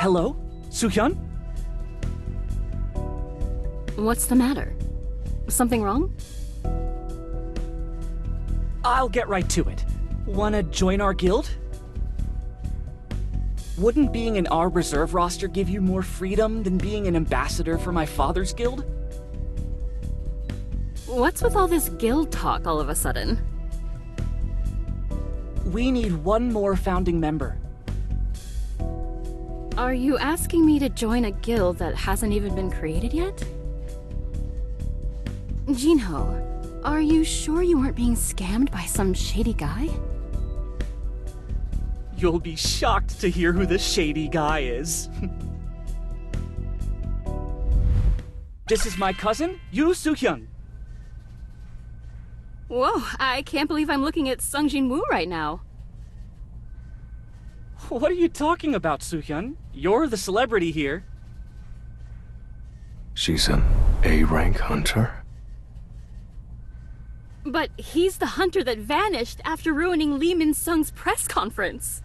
Hello? Soo-hyun? What's the matter? Something wrong? I'll get right to it. Wanna join our guild? Wouldn't being in our reserve roster give you more freedom than being an ambassador for my father's guild? What's with all this guild talk all of a sudden? We need one more founding member. Are you asking me to join a guild that hasn't even been created yet? Jinho, are you sure you weren't being scammed by some shady guy? You'll be shocked to hear who this shady guy is. This is my cousin, Yoo Soo-hyun. Whoa, I can't believe I'm looking at Sung Jin-woo right now. What are you talking about, Soo-hyun? You're the celebrity here. She's an A-rank hunter? But he's the hunter that vanished after ruining Lee Min-sung's press conference.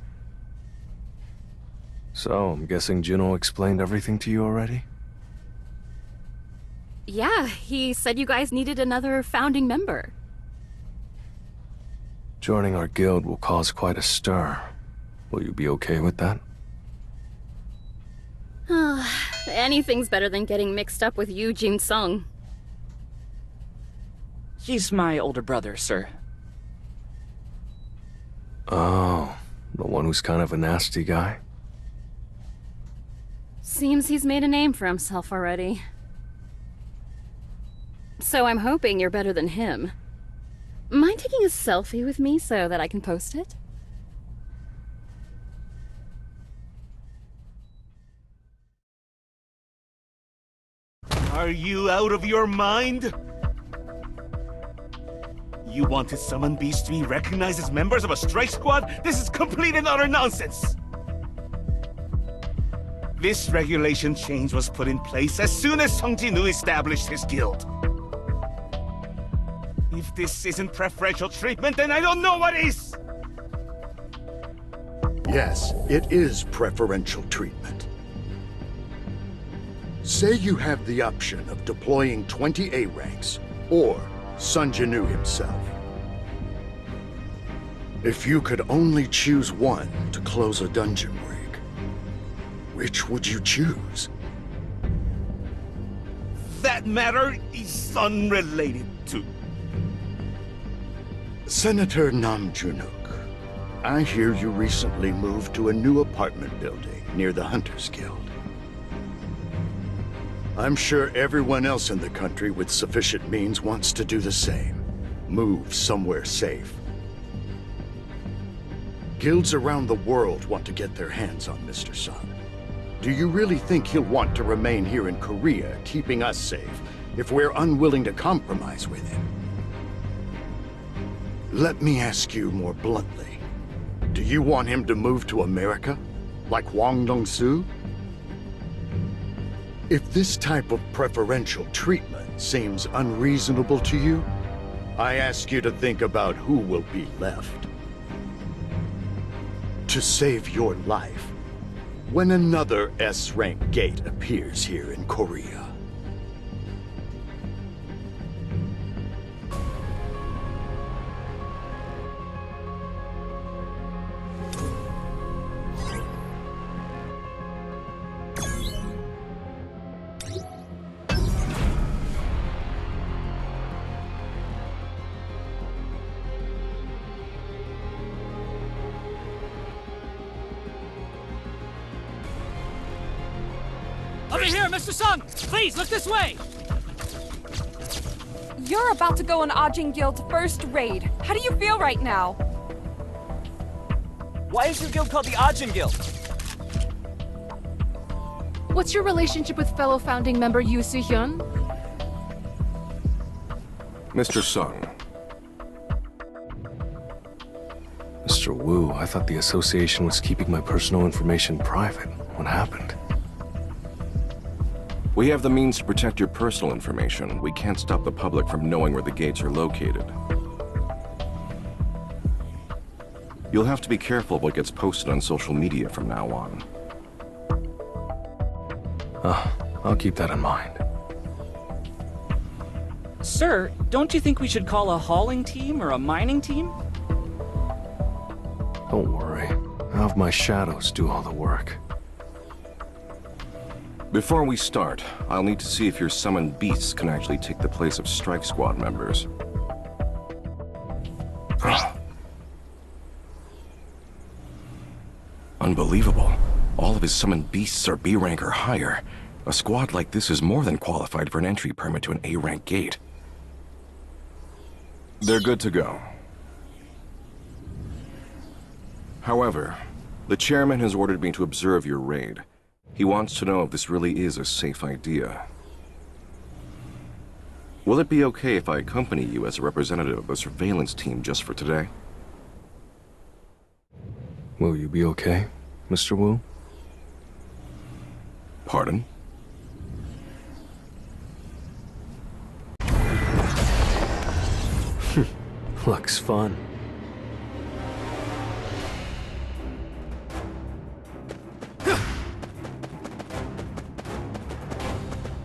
So, I'm guessing Jinho explained everything to you already? Yeah, he said you guys needed another founding member. Joining our guild will cause quite a stir. Will you be okay with that? Anything's better than getting mixed up with Yoo Jin-sung. He's my older brother, sir. Oh, the one who's kind of a nasty guy? Seems he's made a name for himself already. So I'm hoping you're better than him. Mind taking a selfie with me so that I can post it? Are you out of your mind? You want to summon beasts to be recognized as members of a strike squad? This is complete and utter nonsense! This regulation change was put in place as soon as Sung Jin-woo established his guild. If this isn't preferential treatment, then I don't know what is! Yes, it is preferential treatment. Say you have the option of deploying 20 A-ranks, or Sung Jin-woo himself. If you could only choose one to close a dungeon rig, which would you choose? That matter is unrelated to... Senator Nam Junuk, I hear you recently moved to a new apartment building near the Hunters Guild. I'm sure everyone else in the country with sufficient means wants to do the same. Move somewhere safe. Guilds around the world want to get their hands on Mr. Sung. Do you really think he'll want to remain here in Korea, keeping us safe, if we're unwilling to compromise with him? Let me ask you more bluntly. Do you want him to move to America, like Hwang Dong-soo? If this type of preferential treatment seems unreasonable to you, I ask you to think about who will be left. To save your life, when another S-rank gate appears here in Korea. Over here, Mr. Sung! Please, look this way! You're about to go on Ajin Guild's first raid. How do you feel right now? Why is your guild called the Ajin Guild? What's your relationship with fellow founding member Yoo Soo-hyun? Mr. Sung. Mr. Wu, I thought the association was keeping my personal information private. What happened? We have the means to protect your personal information. We can't stop the public from knowing where the gates are located. You'll have to be careful what gets posted on social media from now on. I'll keep that in mind. Sir, don't you think we should call a hauling team or a mining team? Don't worry. I'll have my shadows do all the work. Before we start, I'll need to see if your summoned beasts can actually take the place of Strike Squad members. Unbelievable. All of his summoned beasts are B rank or higher. A squad like this is more than qualified for an entry permit to an A rank gate. They're good to go. However, the chairman has ordered me to observe your raid. He wants to know if this really is a safe idea. Will it be okay if I accompany you as a representative of the surveillance team just for today? Will you be okay, Mr. Wu? Pardon? Looks fun.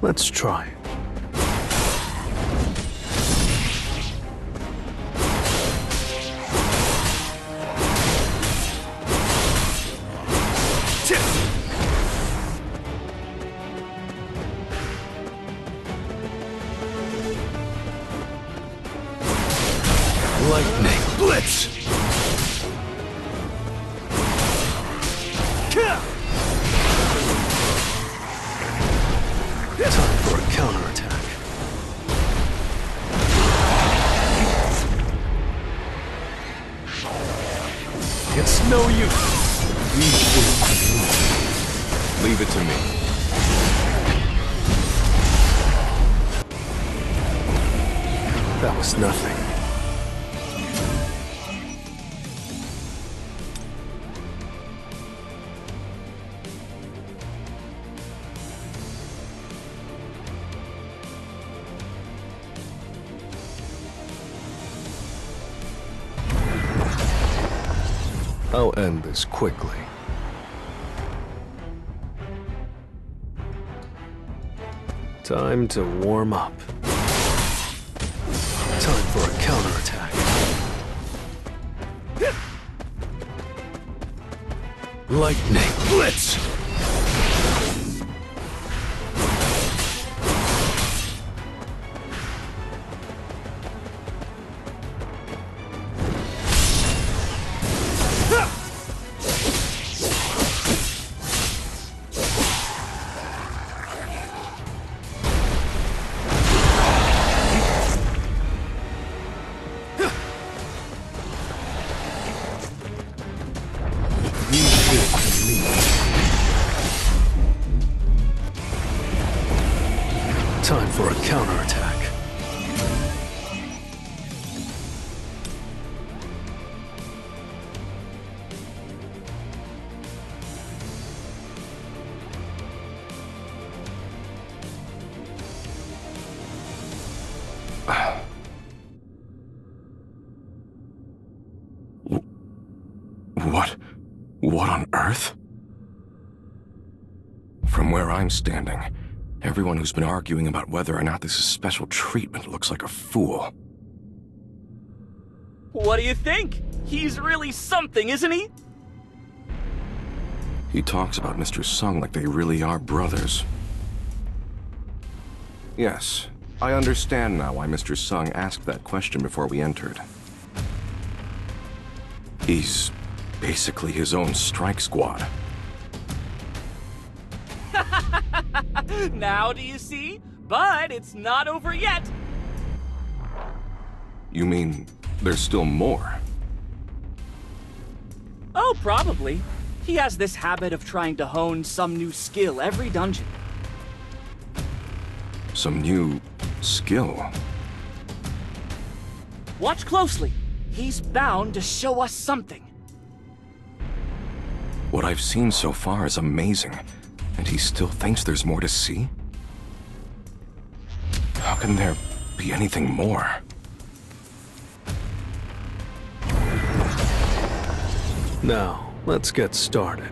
Let's try it. Lightning Blitz! Time for a counterattack. It's no use. Leave it to me. That was nothing. I'll end this quickly. Time to warm up. Time for a counterattack. Lightning Blitz! Time for a counterattack. What on earth? From where I'm standing, everyone who's been arguing about whether or not this is special treatment looks like a fool. What do you think? He's really something, isn't he? He talks about Mr. Sung like they really are brothers. Yes, I understand now why Mr. Sung asked that question before we entered. He's basically his own strike squad. Now do you see? But it's not over yet. You mean there's still more? Oh, probably. He has this habit of trying to hone some new skill every dungeon. Some new skill? Watch closely. He's bound to show us something. What I've seen so far is amazing, and he still thinks there's more to see? How can there be anything more? Now, let's get started.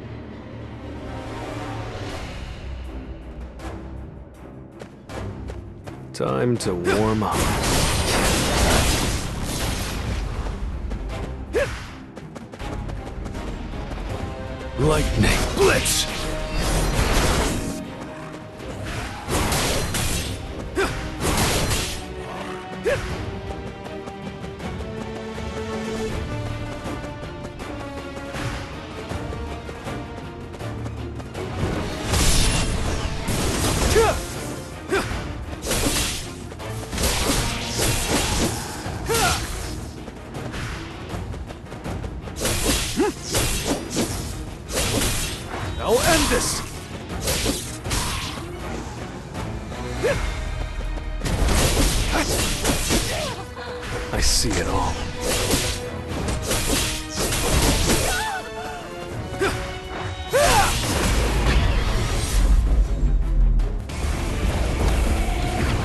Time to warm up. Lightning Blitz! I'll end this! I see it all.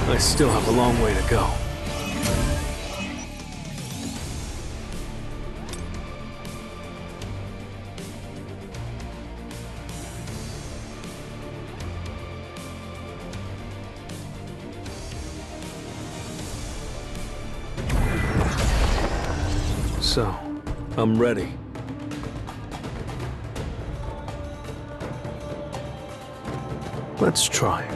I still have a long way to go. So, I'm ready. Let's try.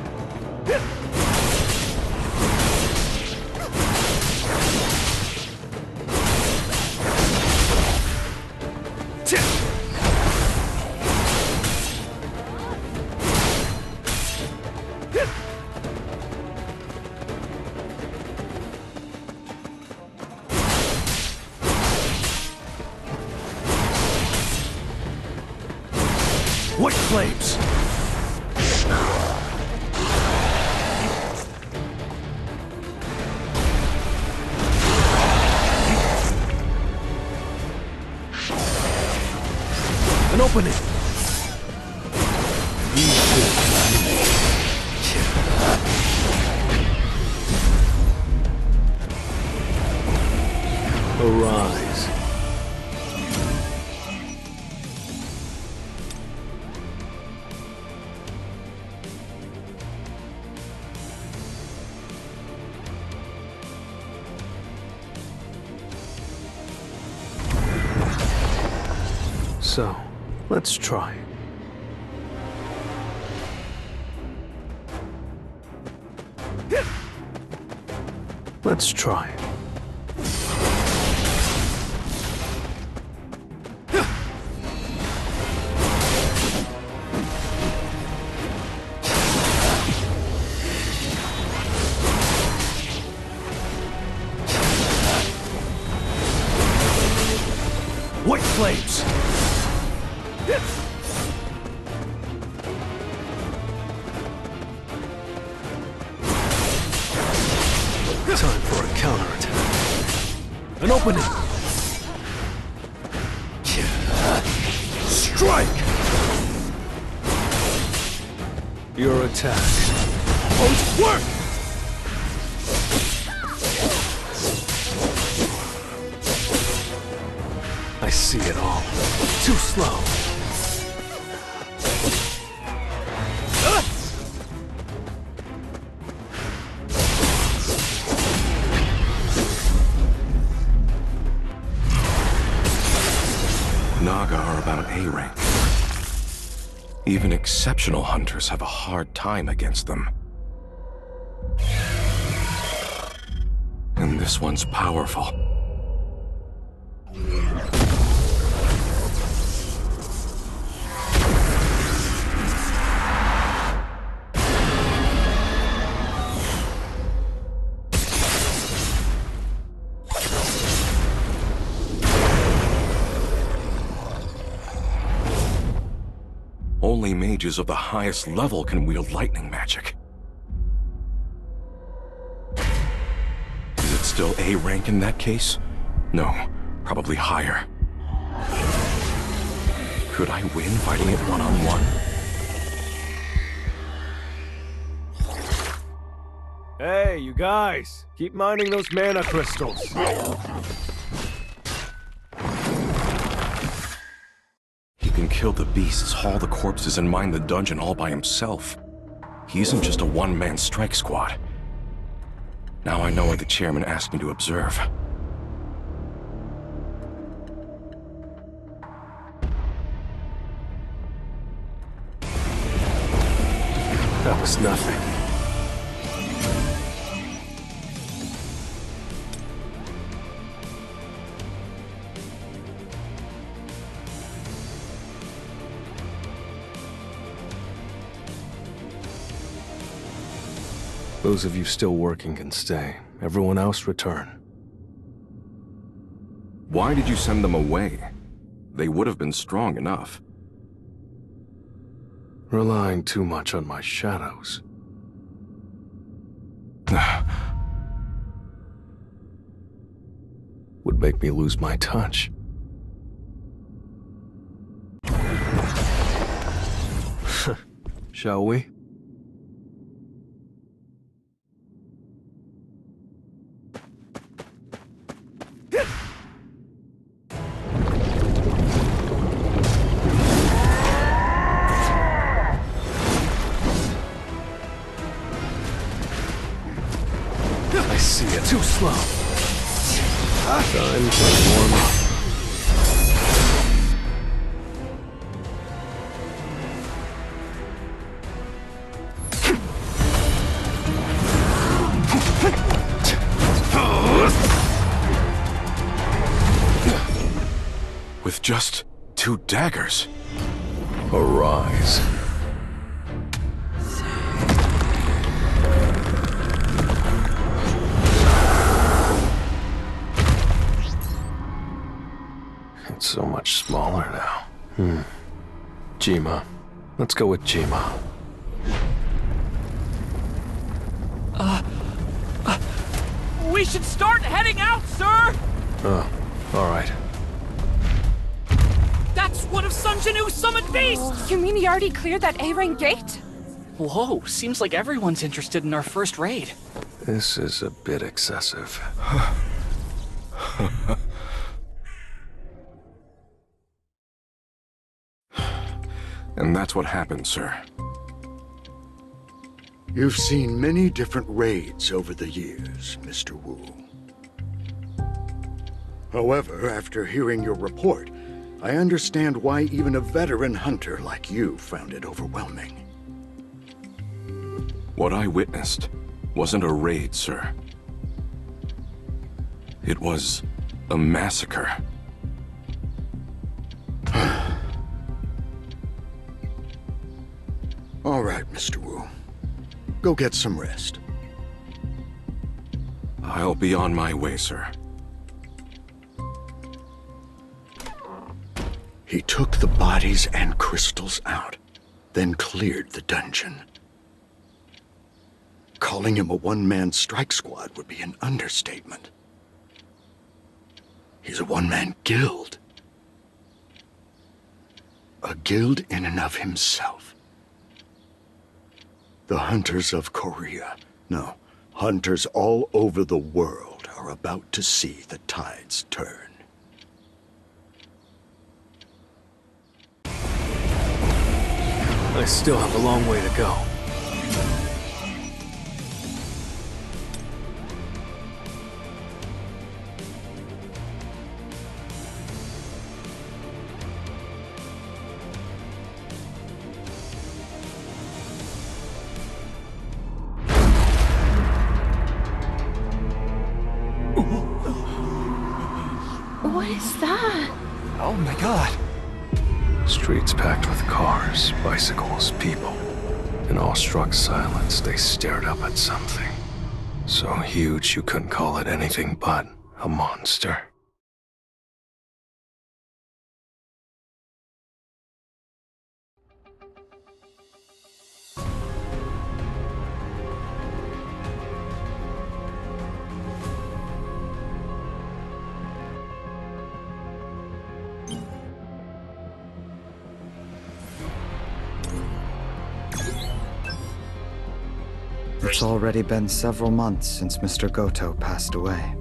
White flames! An opening! Arise. So, let's try. Let's try. White flames! Time for a counterattack. An opening! Strike! Your attack won't work! I see it all. Too slow. Naga are about A rank. Even exceptional hunters have a hard time against them. And this one's powerful. Only mages of the highest level can wield lightning magic. Is it still A rank in that case? No, probably higher. Could I win fighting it one-on-one? Hey, you guys! Keep mining those mana crystals. He can kill the beasts, haul the corpses, and mine the dungeon all by himself. He isn't just a one-man strike squad. Now I know why the chairman asked me to observe. That was nothing. Those of you still working can stay. Everyone else return. Why did you send them away? They would have been strong enough. Relying too much on my shadows. Would make me lose my touch. Shall we? I see it. Too slow. Time to warm up. With just 2 daggers. Arise. It's so much smaller now. Jima. Let's go with Jima. We should start heading out, sir! All right. That's one of Sun Jinu's summoned beasts! You mean he already cleared that A-Rank gate? Whoa, seems like everyone's interested in our first raid. This is a bit excessive. And that's what happened, sir. You've seen many different raids over the years, Mr. Wu. However, after hearing your report, I understand why even a veteran hunter like you found it overwhelming. What I witnessed wasn't a raid, sir. It was a massacre. All right, Mr. Wu. Go get some rest. I'll be on my way, sir. He took the bodies and crystals out, then cleared the dungeon. Calling him a one-man strike squad would be an understatement. He's a one-man guild. A guild in and of himself. The hunters of Korea, no, hunters all over the world are about to see the tides turn. I still have a long way to go. What is that? Oh my god. Streets packed with cars, bicycles, people. In awestruck silence, they stared up at something. So huge you couldn't call it anything but a monster. It's already been several months since Mr. Goto passed away.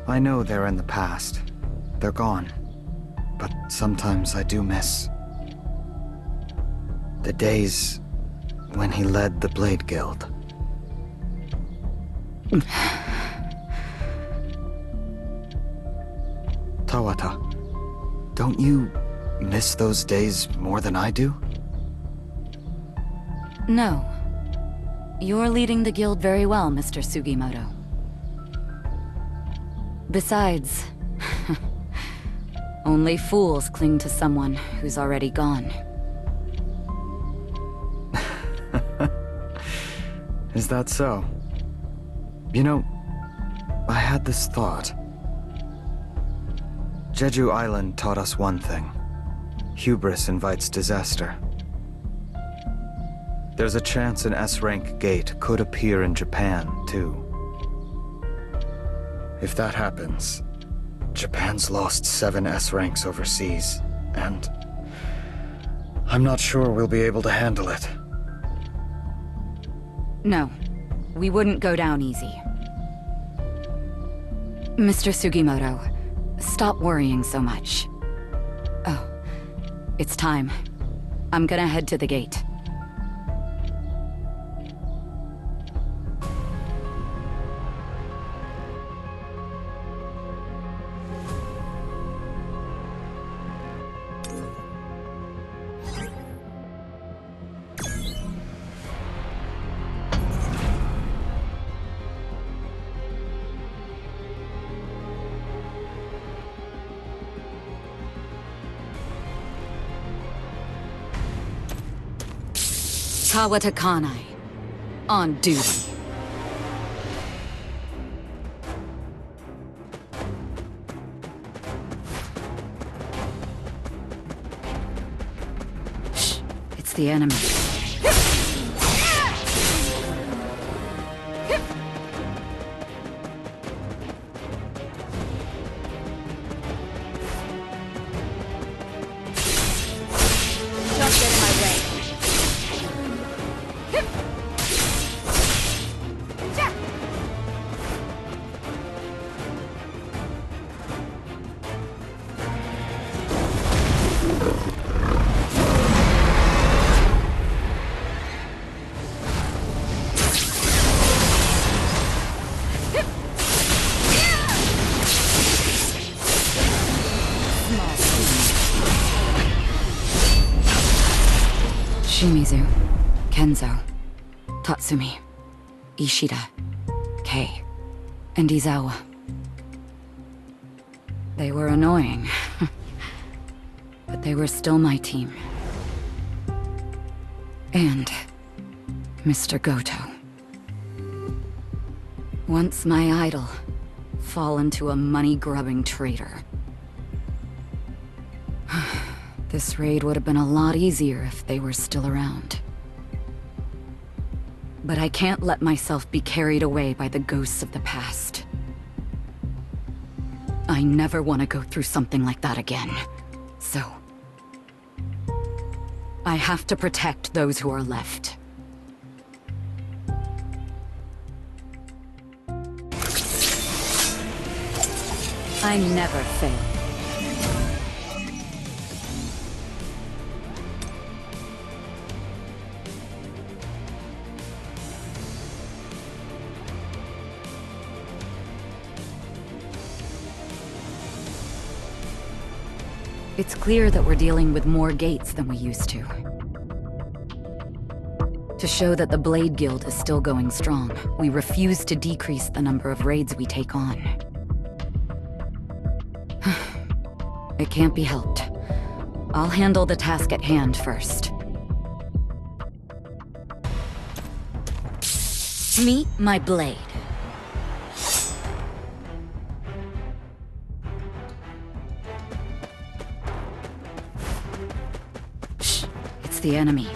I know they're in the past. They're gone. But sometimes I do miss the days when he led the Blade Guild. Tawata, don't you miss those days more than I do? No. You're leading the guild very well, Mr. Sugimoto. Besides, only fools cling to someone who's already gone. Is that so? You know, I had this thought. Jeju Island taught us one thing. Hubris invites disaster. There's a chance an S-rank gate could appear in Japan, too. If that happens, Japan's lost 7 S-ranks overseas, and I'm not sure we'll be able to handle it. No, we wouldn't go down easy. Mr. Sugimoto, stop worrying so much. Oh, it's time. I'm gonna head to the gate. Tawata Kanai, on duty. Shh, it's the enemy. Don't get in my way. Shimizu, Kenzo, Tatsumi, Ishida, Kei, and Izawa. They were annoying, but they were still my team. And Mr. Goto. Once my idol, fallen to a money-grubbing traitor. This raid would have been a lot easier if they were still around. But I can't let myself be carried away by the ghosts of the past. I never want to go through something like that again. So, I have to protect those who are left. I never fail. It's clear that we're dealing with more gates than we used to. To show that the Blade Guild is still going strong, we refuse to decrease the number of raids we take on. It can't be helped. I'll handle the task at hand first. Meet my blade. Shh, it's the enemy.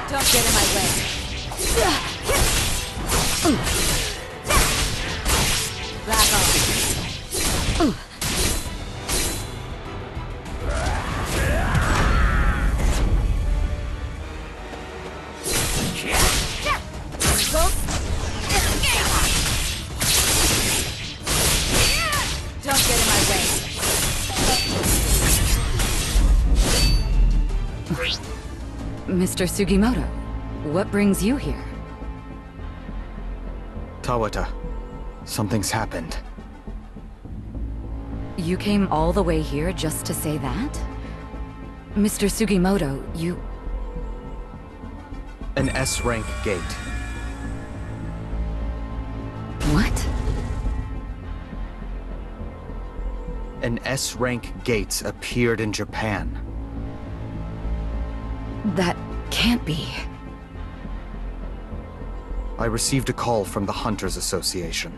Don't get in my way. Back off. Don't get in my way. Mr. Sugimoto, what brings you here? Tawata, something's happened. You came all the way here just to say that? Mr. Sugimoto, you... An S-rank gate. What? An S-rank gate appeared in Japan. That can't be. I received a call from the Hunters Association.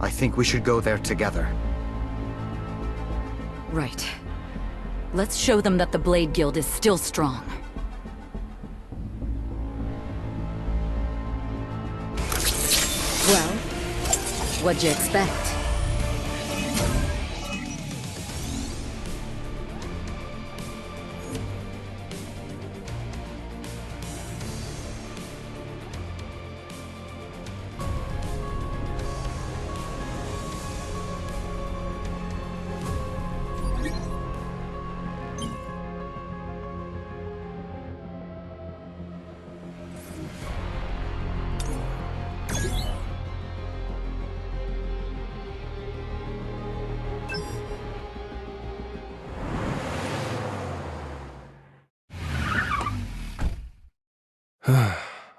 I think we should go there together. Right. Let's show them that the Blade Guild is still strong. Well, what'd you expect?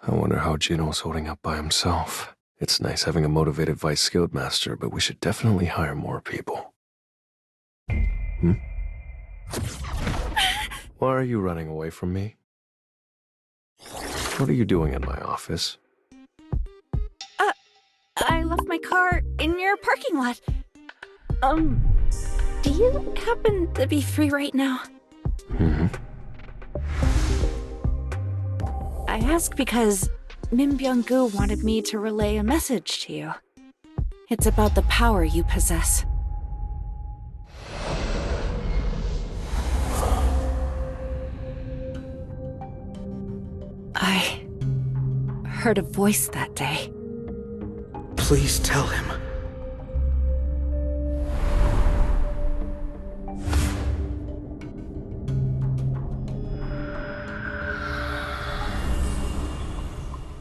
I wonder how Gino's holding up by himself. It's nice having a motivated Vice Guildmaster, but we should definitely hire more people. Why are you running away from me? What are you doing in my office? I left my car in your parking lot. Do you happen to be free right now? I ask because Min Byung-gu wanted me to relay a message to you. It's about the power you possess. I heard a voice that day. Please tell him.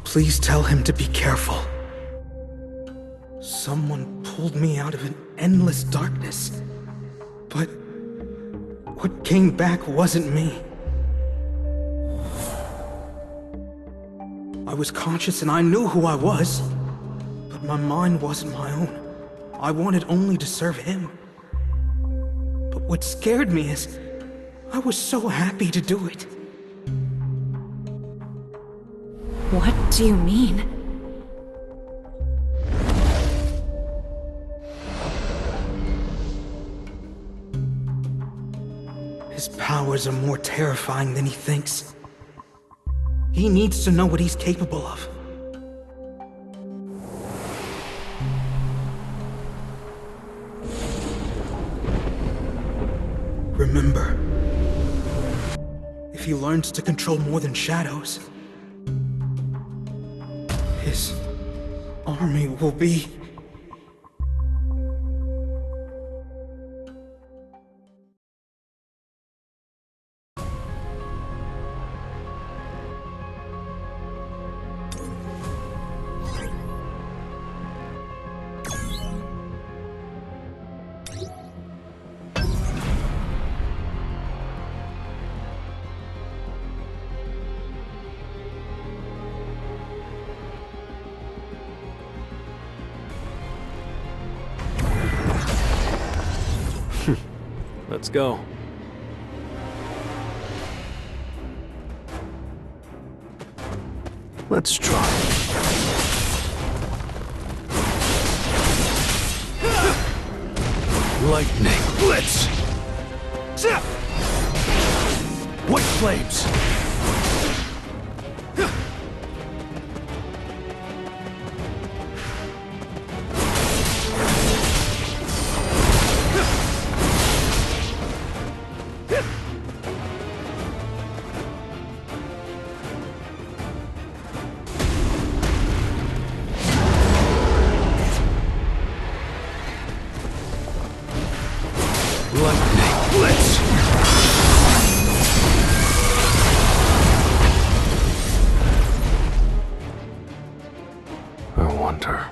Please tell him to be careful. Someone pulled me out of an endless darkness. But what came back wasn't me. I was conscious and I knew who I was. But my mind wasn't my own. I wanted only to serve him. But what scared me is I was so happy to do it. What do you mean? His powers are more terrifying than he thinks. He needs to know what he's capable of. Remember, if he learns to control more than shadows, his army will be... Let's go. Let's try. Lightning Blitz! White flames! wonder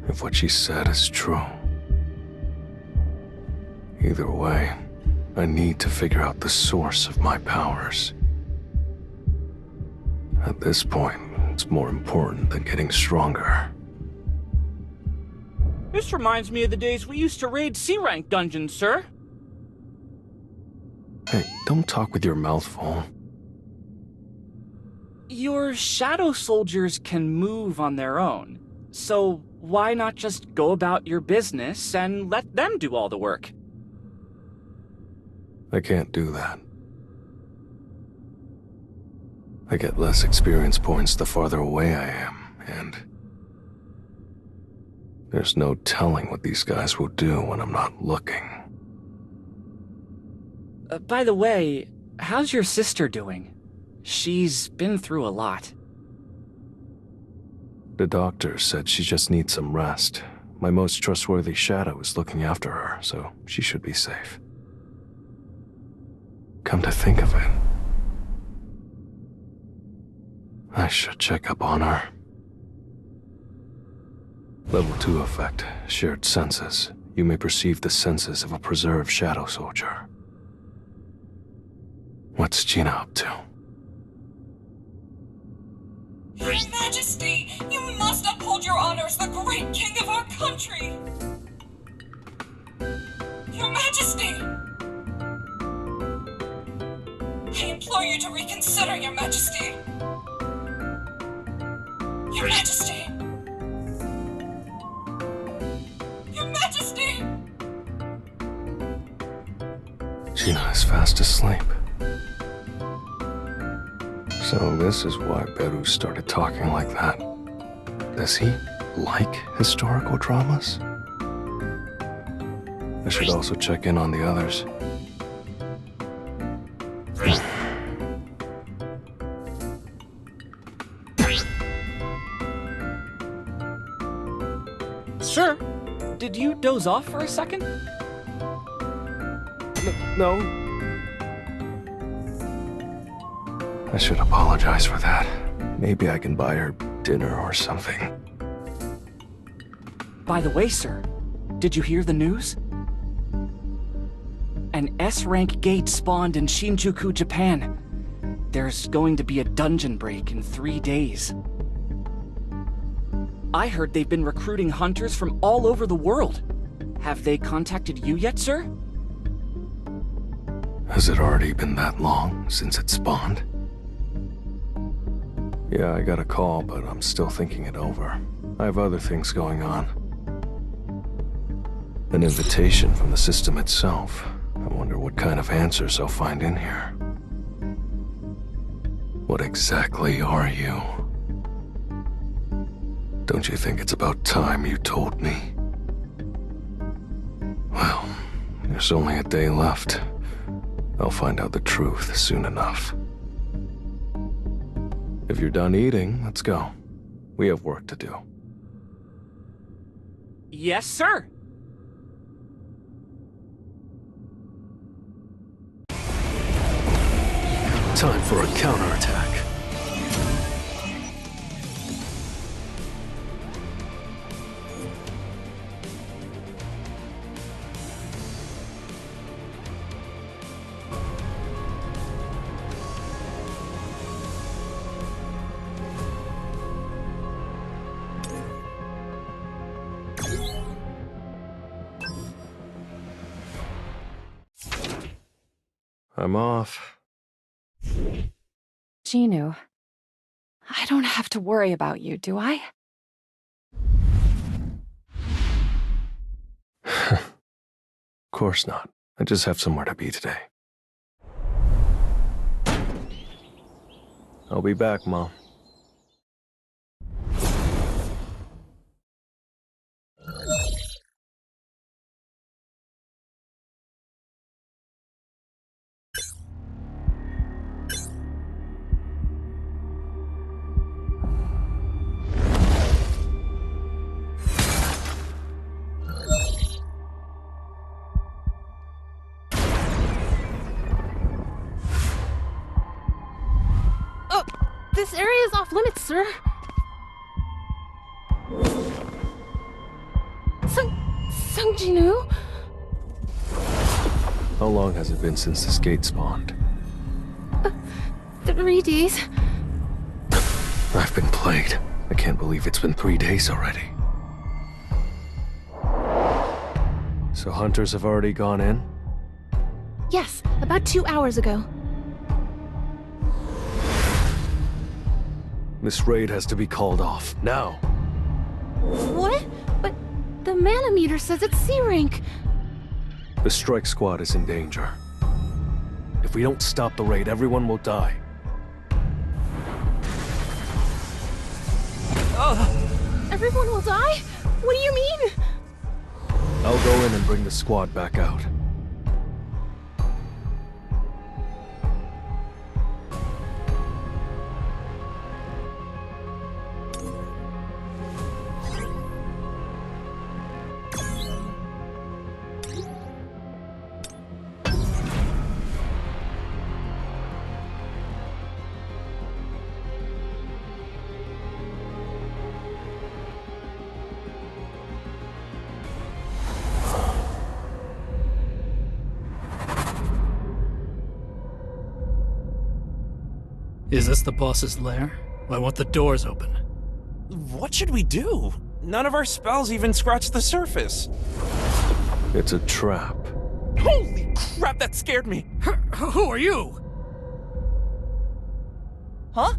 if what she said is true. Either way, I need to figure out the source of my powers. At this point, it's more important than getting stronger. This reminds me of the days we used to raid C-rank dungeons, sir. Hey, don't talk with your mouth full. Your shadow soldiers can move on their own, so why not just go about your business and let them do all the work? I can't do that. I get less experience points the farther away I am, and there's no telling what these guys will do when I'm not looking. By the way, how's your sister doing? She's been through a lot. The doctor said she just needs some rest. My most trustworthy shadow is looking after her, so she should be safe. Come to think of it, I should check up on her. Level 2 effect, shared senses. You may perceive the senses of a preserved shadow soldier. What's Gina up to? Your Majesty, you must uphold your honor as the great king of our country! Your Majesty! I implore you to reconsider, Your Majesty! Your Majesty! Your Majesty! Gina is fast asleep. So this is why Beru started talking like that. Does he like historical dramas? I should also check in on the others. Sir, did you doze off for a second? No. I should apologize for that. Maybe I can buy her dinner or something. By the way, sir, did you hear the news? An S-rank gate spawned in Shinjuku, Japan. There's going to be a dungeon break in 3 days. I heard they've been recruiting hunters from all over the world. Have they contacted you yet, sir? Has it already been that long since it spawned? Yeah, I got a call, but I'm still thinking it over. I have other things going on. An invitation from the system itself. I wonder what kind of answers I'll find in here. What exactly are you? Don't you think it's about time you told me? Well, there's only a day left. I'll find out the truth soon enough. If you're done eating, let's go. We have work to do. Yes, sir. Time for a counterattack. I'm off. Ginu, I don't have to worry about you, do I? Of course not. I just have somewhere to be today. I'll be back, Mom. This area is off limits, sir. Sung Jinwoo? How long has it been since this gate spawned? 3 days. I've been played. I can't believe it's been 3 days already. So hunters have already gone in? Yes, about 2 hours ago. This raid has to be called off, now. What? But the mana meter says it's C rank. The strike squad is in danger. If we don't stop the raid, everyone will die. Everyone will die? What do you mean? I'll go in and bring the squad back out. Is this the boss's lair? I want the doors open. What should we do? None of our spells even scratch the surface. It's a trap. Holy crap, that scared me! Who are you? Huh?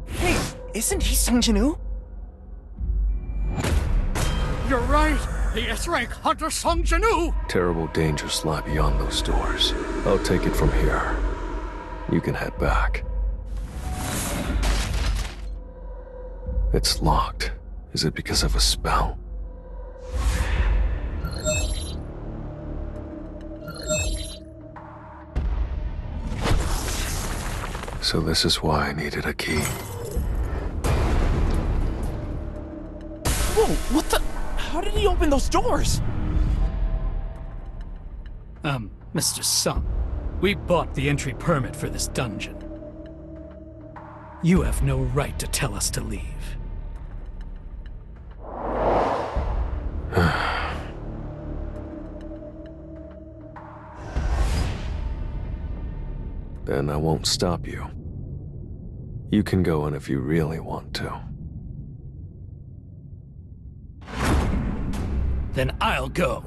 Hey, isn't he Sung Jinwoo? You're right! The S-rank hunter Sung Jinwoo! Terrible dangers lie beyond those doors. I'll take it from here. You can head back. It's locked. Is it because of a spell? So this is why I needed a key. Whoa, what the? How did he open those doors? Mr. Sung, we bought the entry permit for this dungeon. You have no right to tell us to leave. Then I won't stop you. You can go in if you really want to. Then I'll go.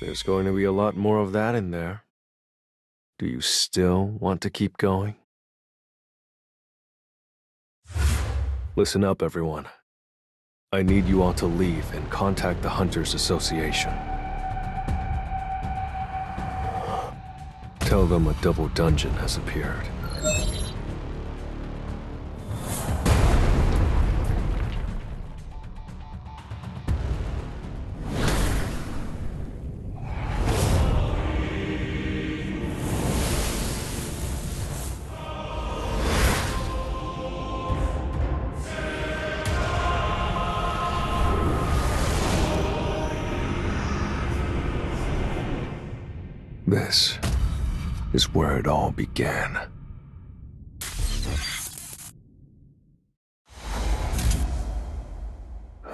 There's going to be a lot more of that in there. Do you still want to keep going? Listen up, everyone. I need you all to leave and contact the Hunters Association. Tell them a double dungeon has appeared. This is where it all began.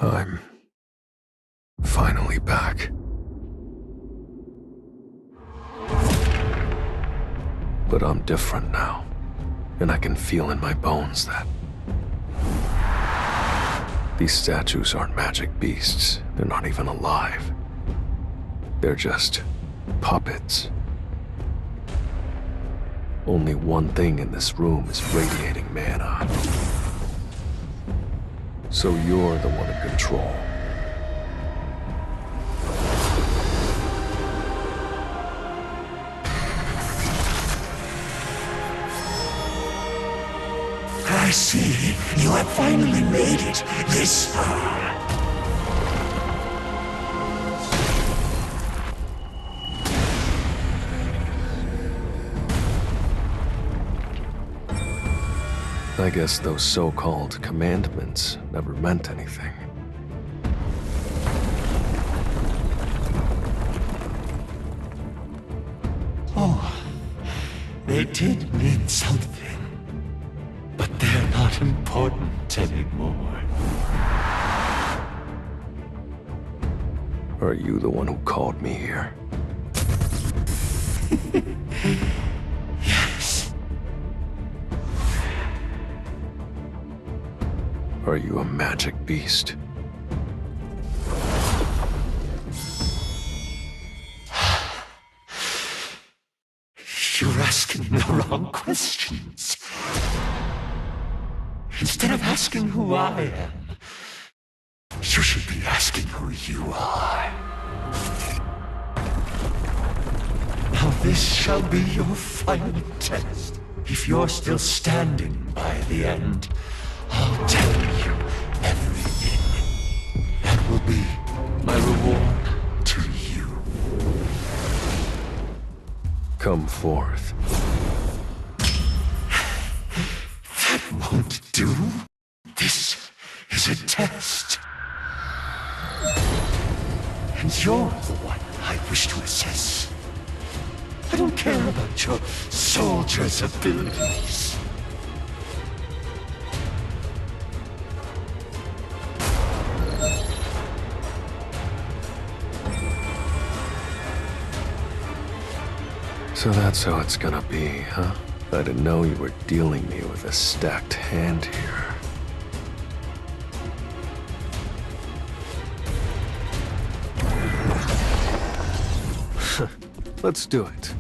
I'm finally back. But I'm different now, and I can feel in my bones that these statues aren't magic beasts. They're not even alive. They're just puppets. Only one thing in this room is radiating mana. So you're the one in control. I see. You have finally made it this far. I guess those so-called commandments never meant anything. Oh, they did mean something. But they're not important anymore. Are you the one who called me here? Yes. Are you a magic beast? You're asking the wrong questions. Instead of asking who I am, you should be asking who you are. Now this shall be your final test. If you're still standing by the end, I'll tell you everything. That will be my reward to you. Come forth. That won't do. This is a test. And you're the one I wish to assess. I don't care about your soldier's abilities. So that's how it's gonna be, huh? I didn't know you were dealing me with a stacked hand here. Let's do it.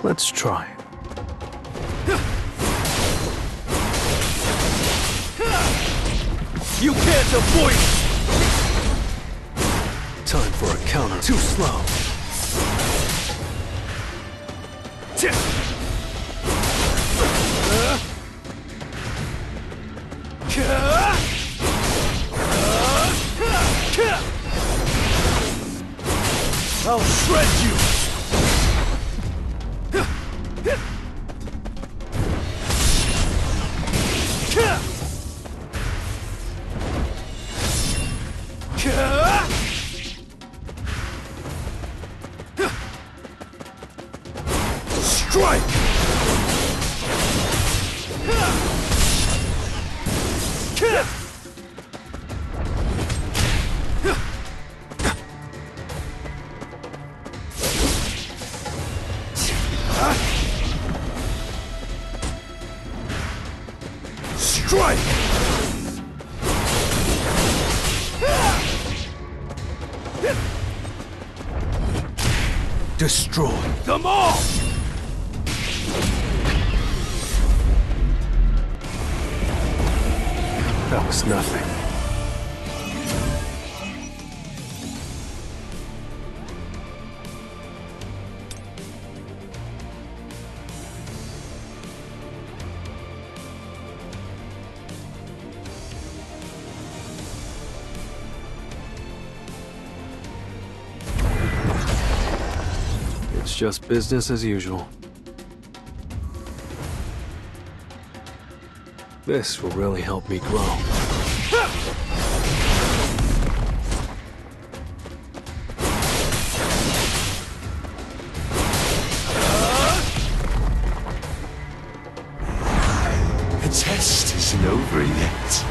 Let's try. You can't avoid it! Time for a counter. Too slow. I'll shred you! Strike! Strike! Destroy them all! That was nothing. It's just business as usual. This will really help me grow. The test isn't over yet.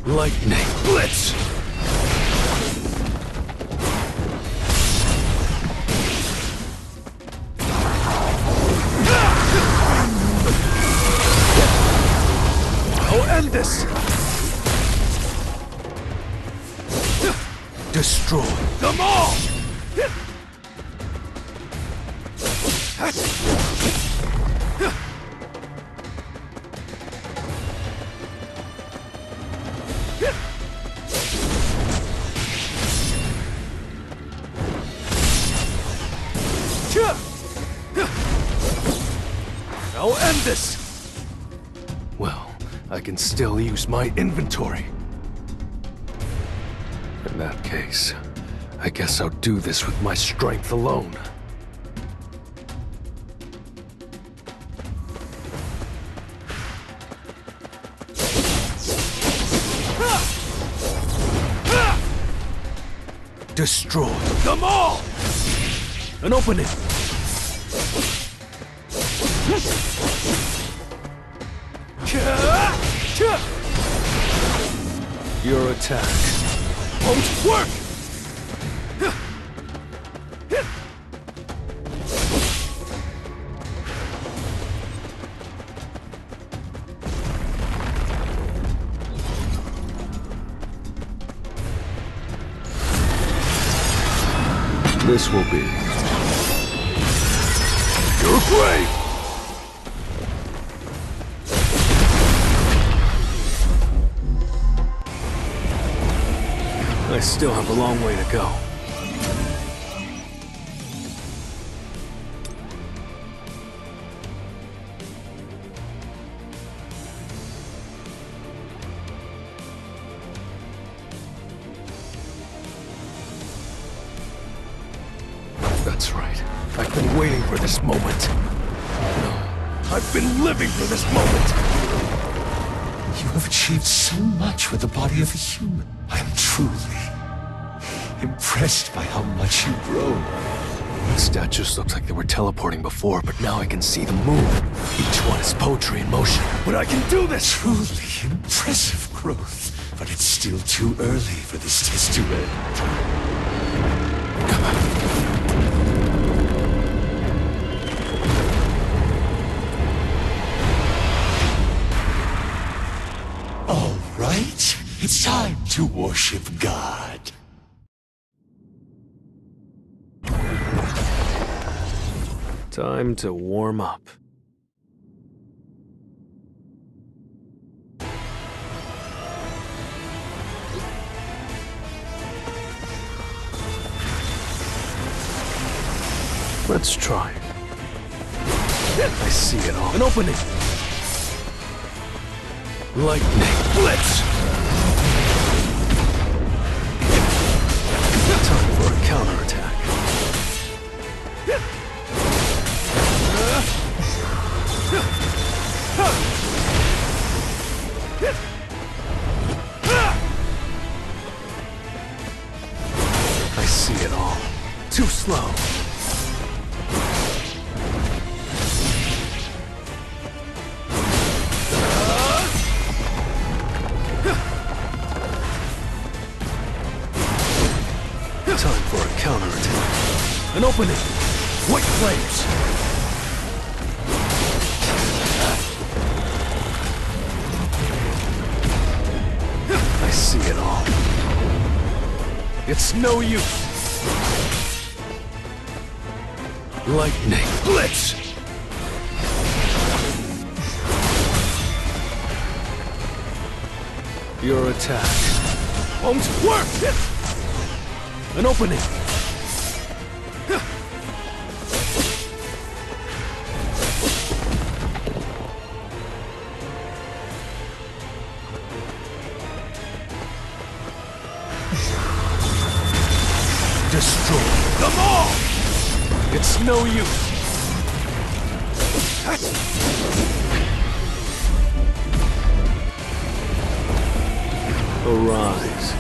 Lightning Blitz! I'll end this! Destroy them all! I'll end this! Well, I can still use my inventory. In that case, I guess I'll do this with my strength alone. Destroy them all! and open it! Your attack won't work! This will be your grave! I still have a long way to go. That's right. I've been waiting for this moment. No, I've been living for this moment. You have achieved so much with the body of a human. I am truly impressed by how much you've grown. The statues looked like they were teleporting before, but now I can see them move. Each one is poetry in motion. But I can do this! Truly impressive growth. But it's still too early for this test to end. All right, it's time to worship God. Time to warm up. Let's try. I see it all. An opening! Lightning blitz! Time for a counterattack. I see it all. Too slow. Time for a counterattack. An opening! White flames! I see it all. It's no use. Lightning blitz! Your attack won't work! An opening! Destroy them all! It's no use. Arise.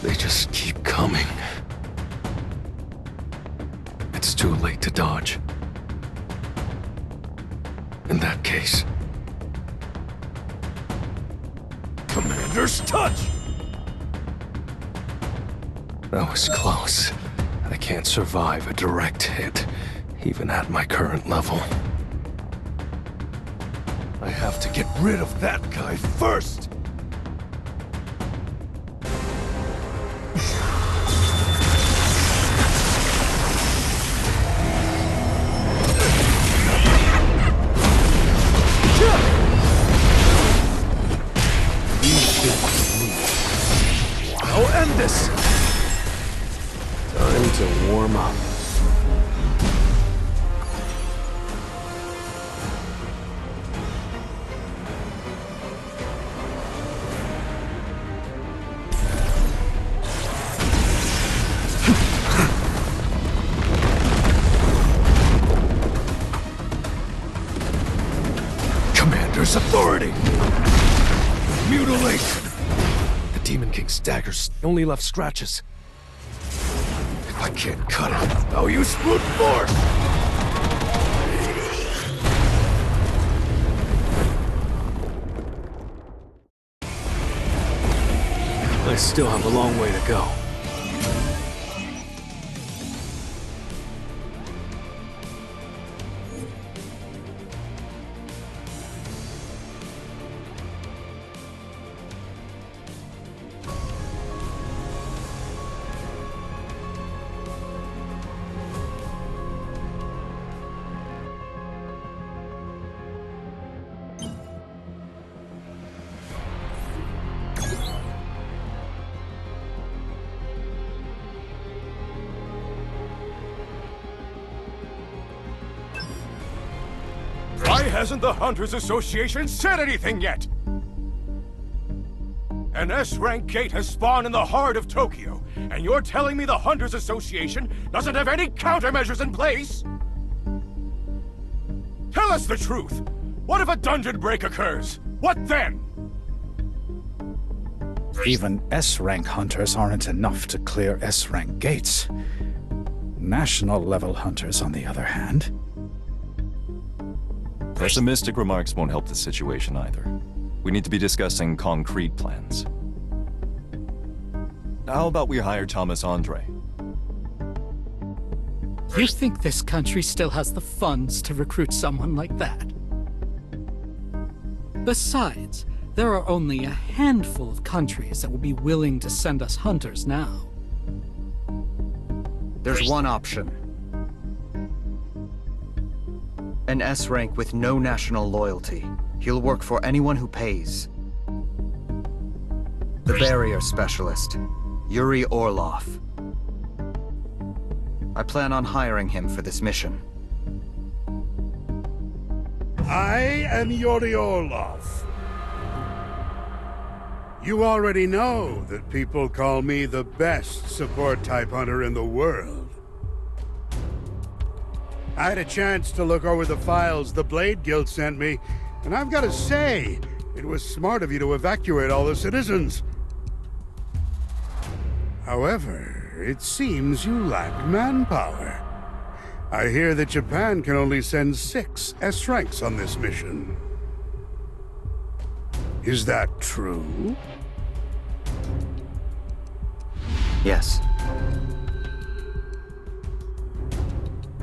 They just keep coming. It's too late to dodge. In that case... Commander's touch! That was close. I can't survive a direct hit, even at my current level. I have to get rid of that guy first! end this! Time to warm up. Commander's authority! Mutilation! The Demon King's daggers only left scratches. If I can't cut it, I'll use brute force! I still have a long way to go. Why hasn't the Hunters Association said anything yet? An S-rank gate has spawned in the heart of Tokyo, and you're telling me the Hunters Association doesn't have any countermeasures in place? Tell us the truth! What if a dungeon break occurs? What then? Even S-rank hunters aren't enough to clear S-rank gates. National-level hunters, on the other hand. Pessimistic remarks won't help the situation either. We need to be discussing concrete plans. How about we hire Thomas Andre? You think this country still has the funds to recruit someone like that? Besides, there are only a handful of countries that will be willing to send us hunters now. There's one option. An S-rank with no national loyalty. He'll work for anyone who pays. The barrier specialist, Yuri Orlov. I plan on hiring him for this mission. I am Yuri Orlov. You already know that people call me the best support-type hunter in the world. I had a chance to look over the files the Blade Guild sent me, and I've got to say, it was smart of you to evacuate all the citizens. However, it seems you lack manpower. I hear that Japan can only send 6 S-ranks on this mission. Is that true? Yes.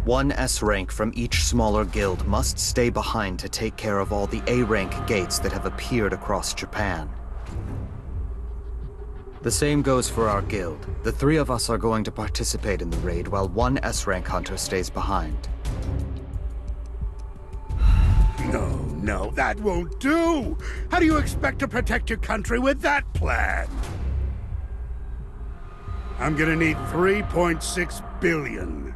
1 S-rank from each smaller guild must stay behind to take care of all the A-rank gates that have appeared across Japan. The same goes for our guild. The 3 of us are going to participate in the raid while 1 S-rank hunter stays behind. No, that won't do! How do you expect to protect your country with that plan? I'm gonna need 3.6 billion.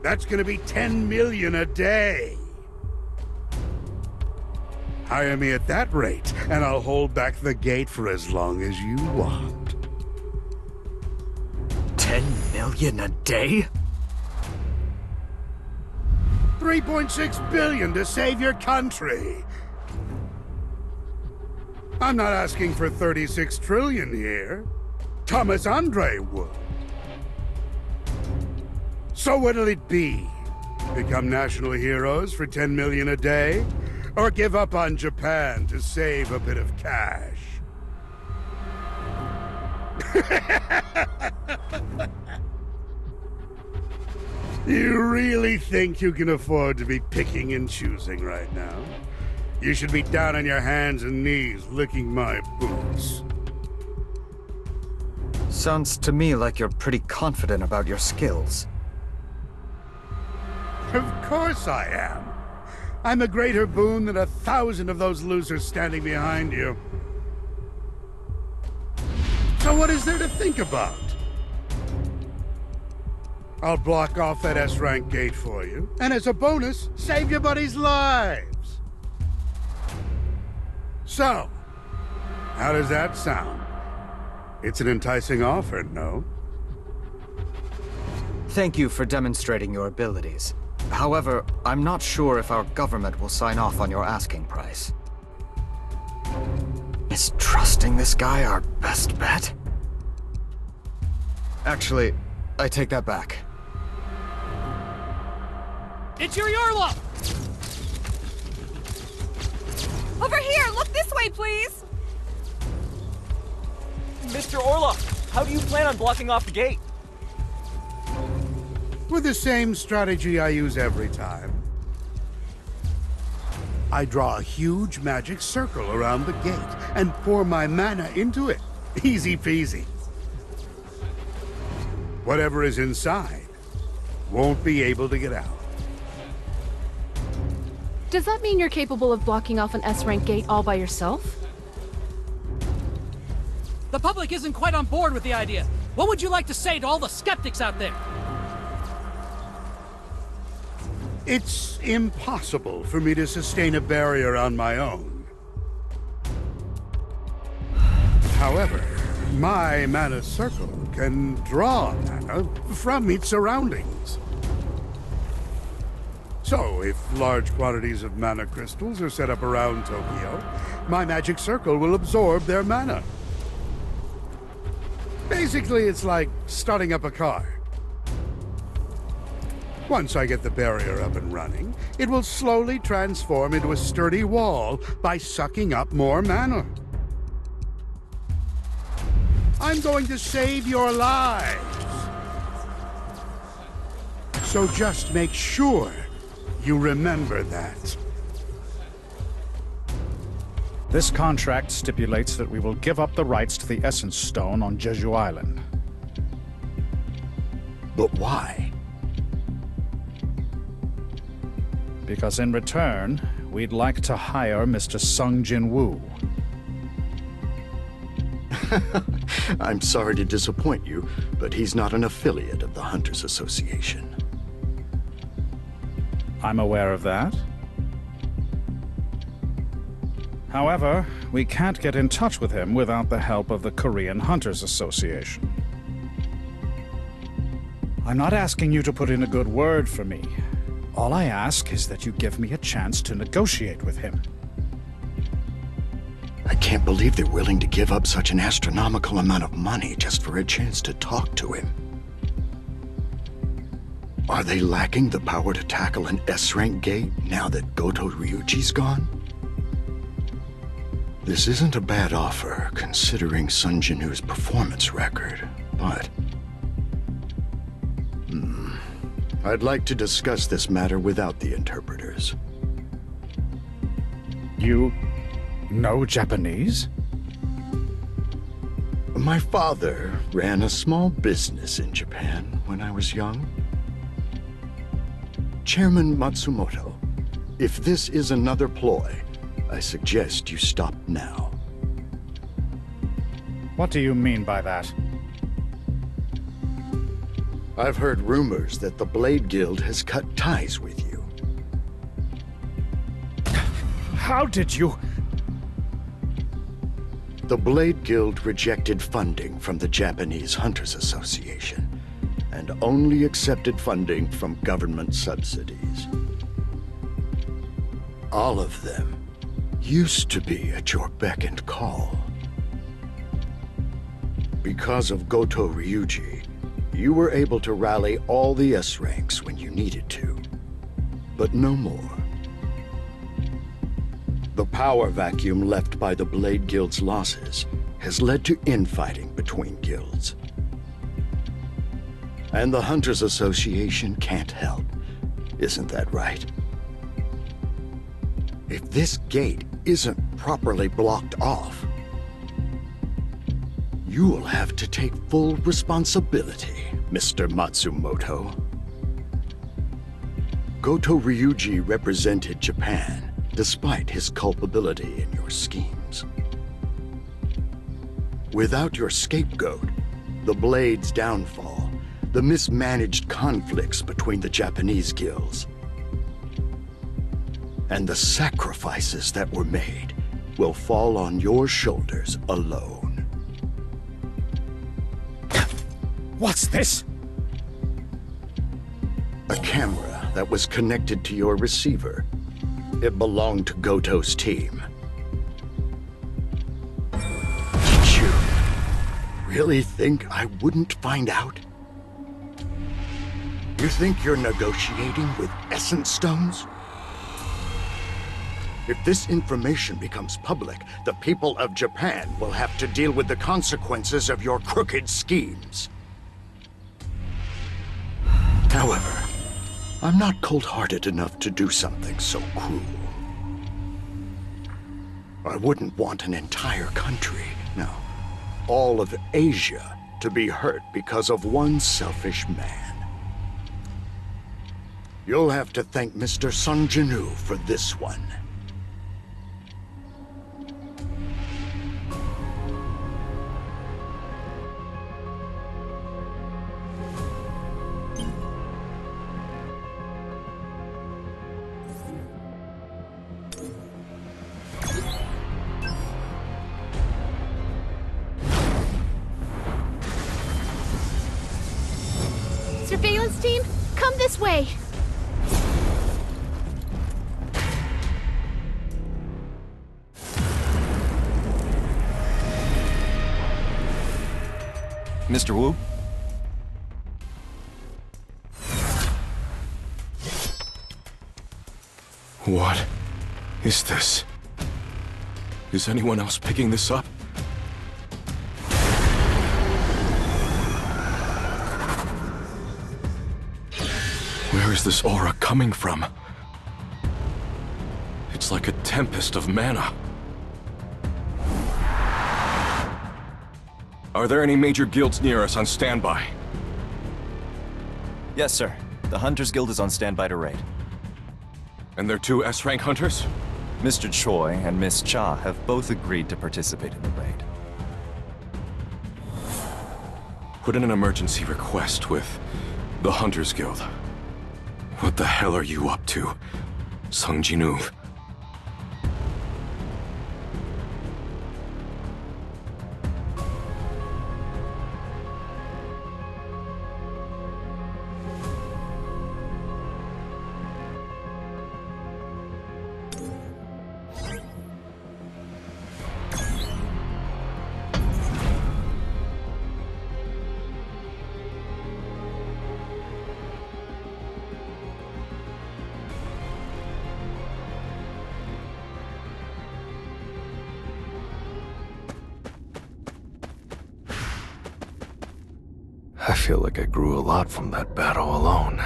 That's gonna be 10 million a day. Hire me at that rate, and I'll hold back the gate for as long as you want. 10 million a day? 3.6 billion to save your country. I'm not asking for 36 trillion here. Thomas Andre would. So what'll it be? Become national heroes for 10 million a day? Or give up on Japan to save a bit of cash? You really think you can afford to be picking and choosing right now? You should be down on your hands and knees licking my boots. Sounds to me like you're pretty confident about your skills. Of course I am. I'm a greater boon than 1,000 of those losers standing behind you. So what is there to think about? I'll block off that S-rank gate for you, and as a bonus, save your buddies' lives. So, how does that sound? It's an enticing offer, no? Thank you for demonstrating your abilities. However, I'm not sure if our government will sign off on your asking price. Is trusting this guy our best bet? Actually, I take that back. It's Yuri Orlov! Over here! Look this way, please! Mr. Orlov, how do you plan on blocking off the gate? With the same strategy I use every time. I draw a huge magic circle around the gate and pour my mana into it. Easy peasy. Whatever is inside won't be able to get out. Does that mean you're capable of blocking off an S-rank gate all by yourself? The public isn't quite on board with the idea. What would you like to say to all the skeptics out there? It's impossible for me to sustain a barrier on my own. However, my mana circle can draw mana from its surroundings. So, if large quantities of mana crystals are set up around Tokyo, my magic circle will absorb their mana. Basically, it's like starting up a car. Once I get the barrier up and running, it will slowly transform into a sturdy wall by sucking up more mana. I'm going to save your lives. So just make sure you remember that. This contract stipulates that we will give up the rights to the Essence Stone on Jeju Island. But why? Because in return, we'd like to hire Mr. Sung Jin Woo. I'm sorry to disappoint you, but he's not an affiliate of the Hunters Association. I'm aware of that. However, we can't get in touch with him without the help of the Korean Hunters Association. I'm not asking you to put in a good word for me. All I ask is that you give me a chance to negotiate with him. I can't believe they're willing to give up such an astronomical amount of money just for a chance to talk to him. Are they lacking the power to tackle an S-rank gate now that Goto Ryuji's gone? This isn't a bad offer, considering Sun Jinu's performance record, but... I'd like to discuss this matter without the interpreters. You know Japanese? My father ran a small business in Japan when I was young. Chairman Matsumoto, if this is another ploy, I suggest you stop now. What do you mean by that? I've heard rumors that the Blade Guild has cut ties with you. How did you... The Blade Guild rejected funding from the Japanese Hunters Association, and only accepted funding from government subsidies. All of them used to be at your beck and call. Because of Goto Ryuji, you were able to rally all the S-ranks when you needed to, but no more. The power vacuum left by the Blade Guild's losses has led to infighting between guilds. And the Hunters Association can't help. Isn't that right? If this gate isn't properly blocked off, you will have to take full responsibility, Mr. Matsumoto. Goto Ryuji represented Japan, despite his culpability in your schemes. Without your scapegoat, the Blade's downfall, the mismanaged conflicts between the Japanese guilds, and the sacrifices that were made will fall on your shoulders alone. What's this? A camera that was connected to your receiver. It belonged to Goto's team. Did you really think I wouldn't find out? You think you're negotiating with Essence Stones? If this information becomes public, the people of Japan will have to deal with the consequences of your crooked schemes. However, I'm not cold-hearted enough to do something so cruel. I wouldn't want an entire country, no, all of Asia, to be hurt because of one selfish man. You'll have to thank Mr. Sung Jinwoo for this one. Surveillance team, come this way! Mr. Wu? What is this? Is anyone else picking this up? Where is this aura coming from? It's like a tempest of mana. Are there any major guilds near us on standby? Yes, sir. The Hunters Guild is on standby to raid. And they're 2 S-rank hunters? Mr. Choi and Miss Cha have both agreed to participate in the raid. Put in an emergency request with the Hunters Guild. What the hell are you up to, Sung Jinwoo? I feel like I grew a lot from that battle alone.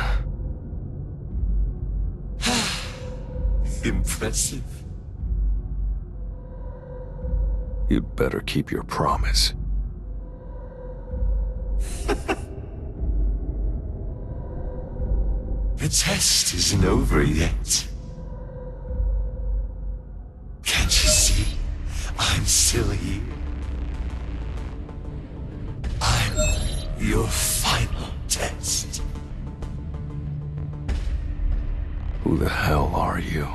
Impressive. You'd better keep your promise. The test isn't over yet. Can't you see? I'm still here. I'm your final test. Who the hell are you?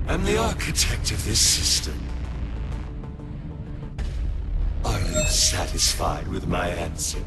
I'm the architect of this system. Are you satisfied with my answer?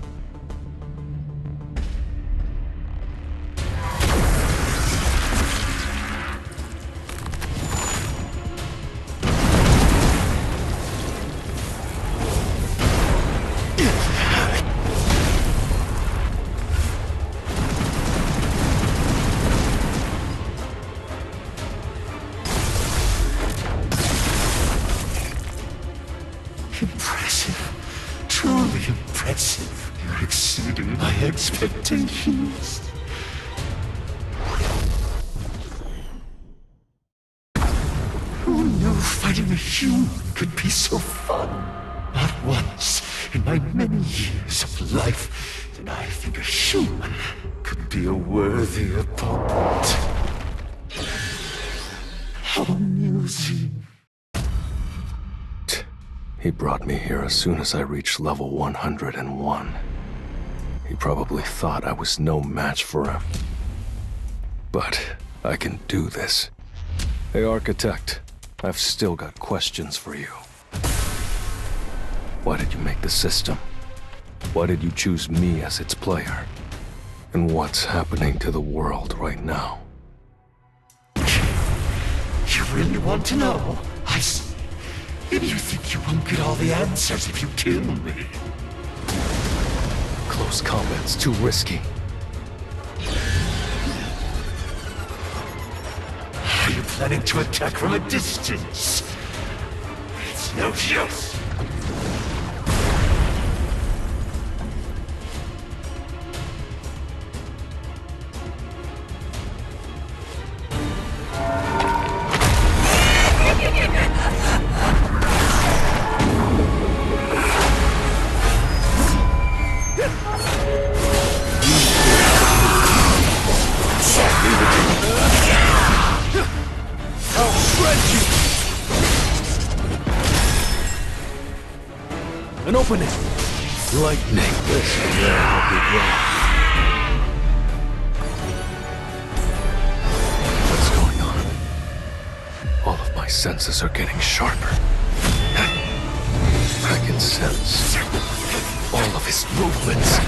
Impressive. Truly impressive. You're exceeding my expectations. Who knew fighting a human could be so fun. Not once in my many years of life did I think a human could be a worthy opponent. How amusing. He brought me here as soon as I reached level 101. He probably thought I was no match for him. But I can do this. Hey, Architect, I've still got questions for you. Why did you make the system? Why did you choose me as its player? And what's happening to the world right now? You really want to know? I see. Maybe you think you won't get all the answers if you kill me. Close combat's too risky. Are you planning to attack from a distance? It's no use. An opening! Lightning! This will be wrong. What's going on? All of my senses are getting sharper. I can sense all of his movements.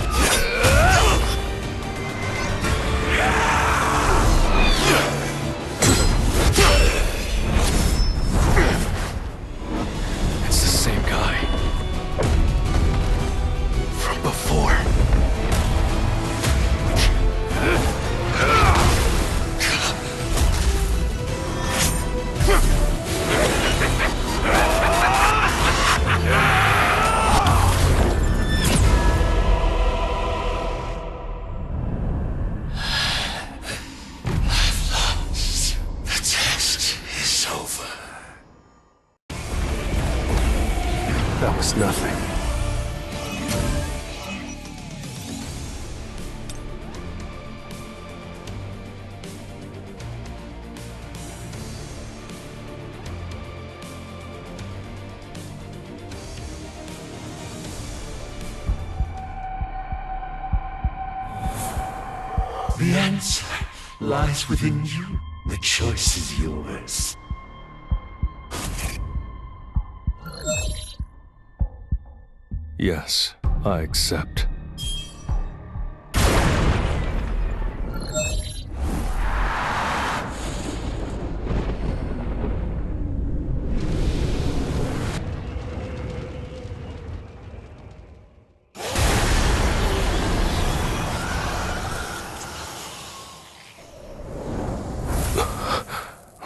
It's the same guy. From before. The test is over. That was nothing. The answer lies within you. The choice is yours. Yes, I accept.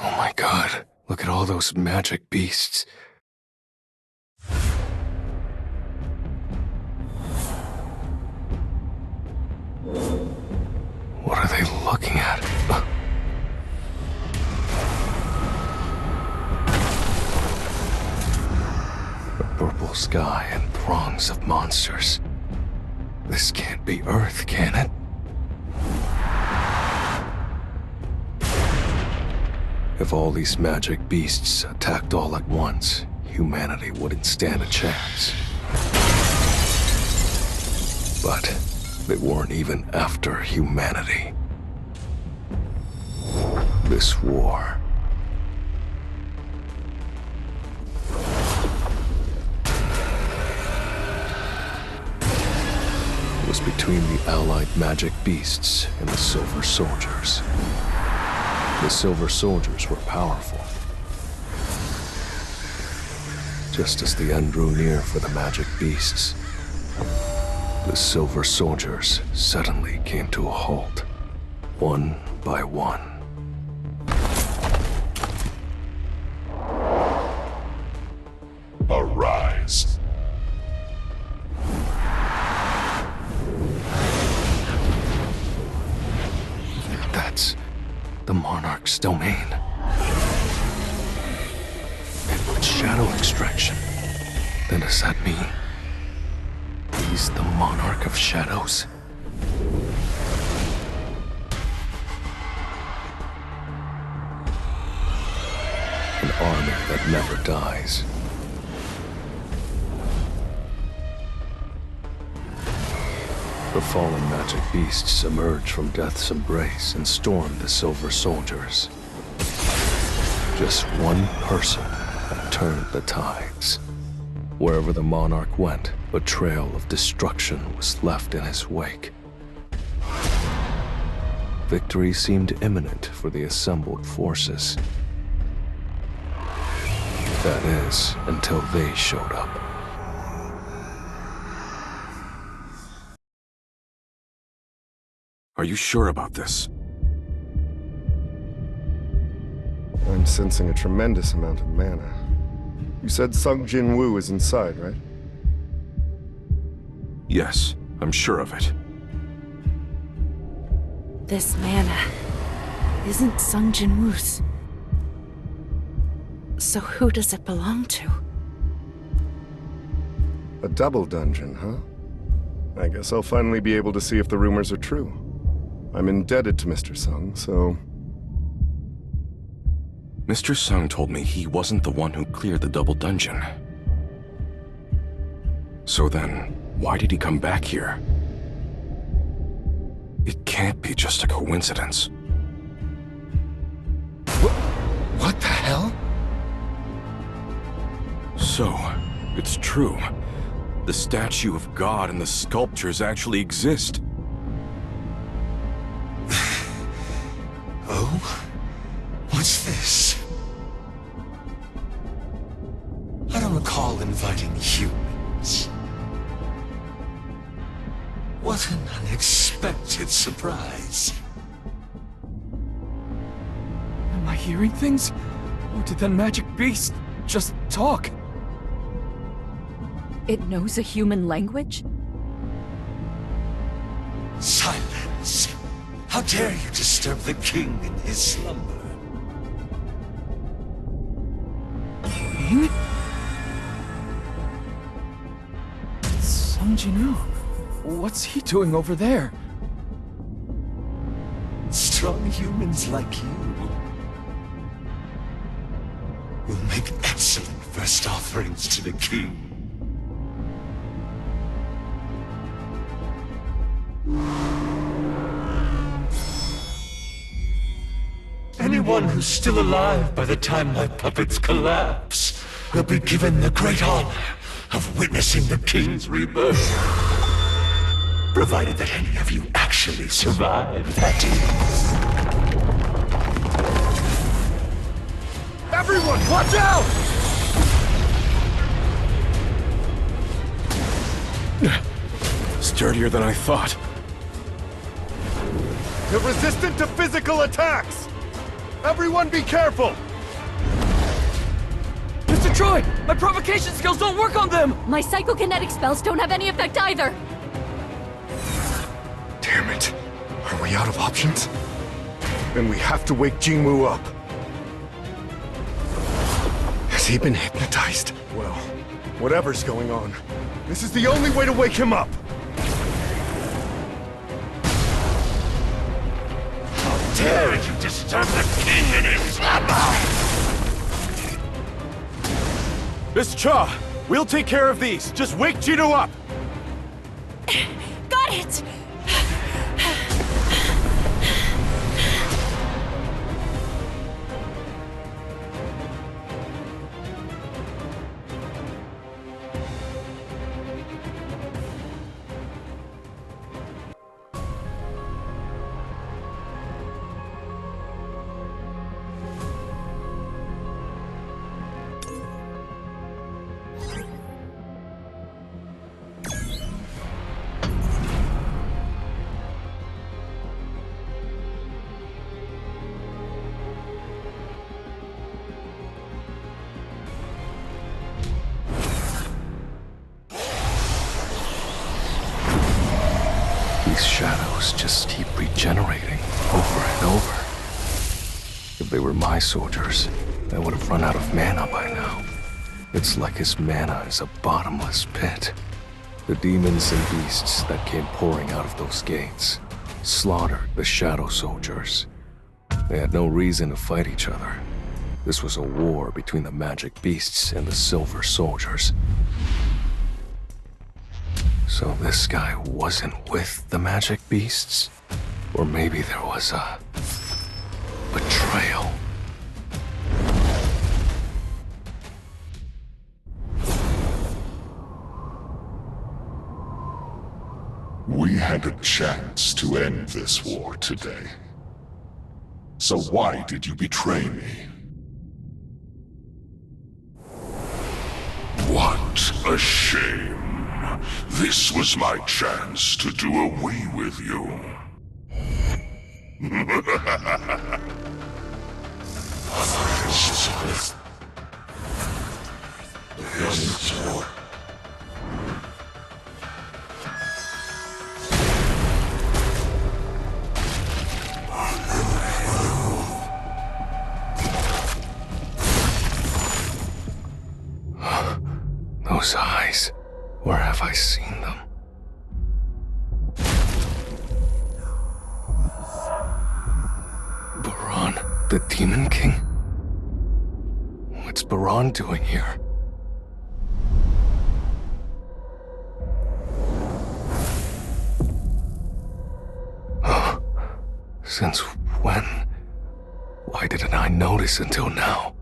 Oh my god, look at all those magic beasts. What are they looking at? A purple sky and throngs of monsters. This can't be Earth, can it? If all these magic beasts attacked all at once, humanity wouldn't stand a chance. But they weren't even after humanity. This war was between the allied magic beasts and the Silver Soldiers. The Silver Soldiers were powerful. Just as the end drew near for the magic beasts, the Silver Soldiers suddenly came to a halt, one by one. Arise. That's the Monarch's domain. shadow extraction. Then does that mean he's the Monarch of Shadows? An army that never dies. The fallen magic beasts emerged from Death's embrace and stormed the Silver Soldiers. Just one person had turned the tides. Wherever the Monarch went, a trail of destruction was left in his wake. Victory seemed imminent for the assembled forces. That is, until they showed up. Are you sure about this? I'm sensing a tremendous amount of mana. You said Sung Jin Woo is inside, right? Yes, I'm sure of it. This mana isn't Sung Jin Woo's. So who does it belong to? A double dungeon, huh? I guess I'll finally be able to see if the rumors are true. I'm indebted to Mr. Sung, so... Mr. Sung told me he wasn't the one who cleared the double dungeon. So then, why did he come back here? It can't be just a coincidence. What the hell? So, it's true. The statue of God and the sculptures actually exist. Oh? What's this? I don't recall inviting humans. What an unexpected surprise. Am I hearing things? Or did that magic beast just talk? It knows a human language? Silence! How dare you disturb the king in his slumber? King? Sung Jin-woo. What's he doing over there? Strong humans like you will make excellent first offerings to the king. Anyone who's still alive by the time my puppets collapse will be given the great honor of witnessing the king's rebirth. Provided that any of you actually survive, that is. Everyone, watch out! Sturdier than I thought. They're resistant to physical attacks! Everyone be careful! Mr. Troy! My provocation skills don't work on them! My psychokinetic spells don't have any effect either! Damn it. Are we out of options? Then we have to wake Jingwoo up. Has he been hypnotized? Well, whatever's going on, this is the only way to wake him up! How dare you disturb the king in his slumber! Miss Cha, we'll take care of these. Just wake Jino up! Got it! These shadows just keep regenerating over and over. If they were my soldiers, I would have run out of mana by now. It's like his mana is a bottomless pit. The demons and beasts that came pouring out of those gates slaughtered the Shadow Soldiers. They had no reason to fight each other. This was a war between the magic beasts and the Silver Soldiers. So this guy wasn't with the magic beasts? Or maybe there was a betrayal. We had a chance to end this war today. So why did you betray me? What a shame. This was my chance to do away with you. Those eyes. Where have I seen them? Baran, the Demon King? What's Baran doing here? Since when? Why didn't I notice until now?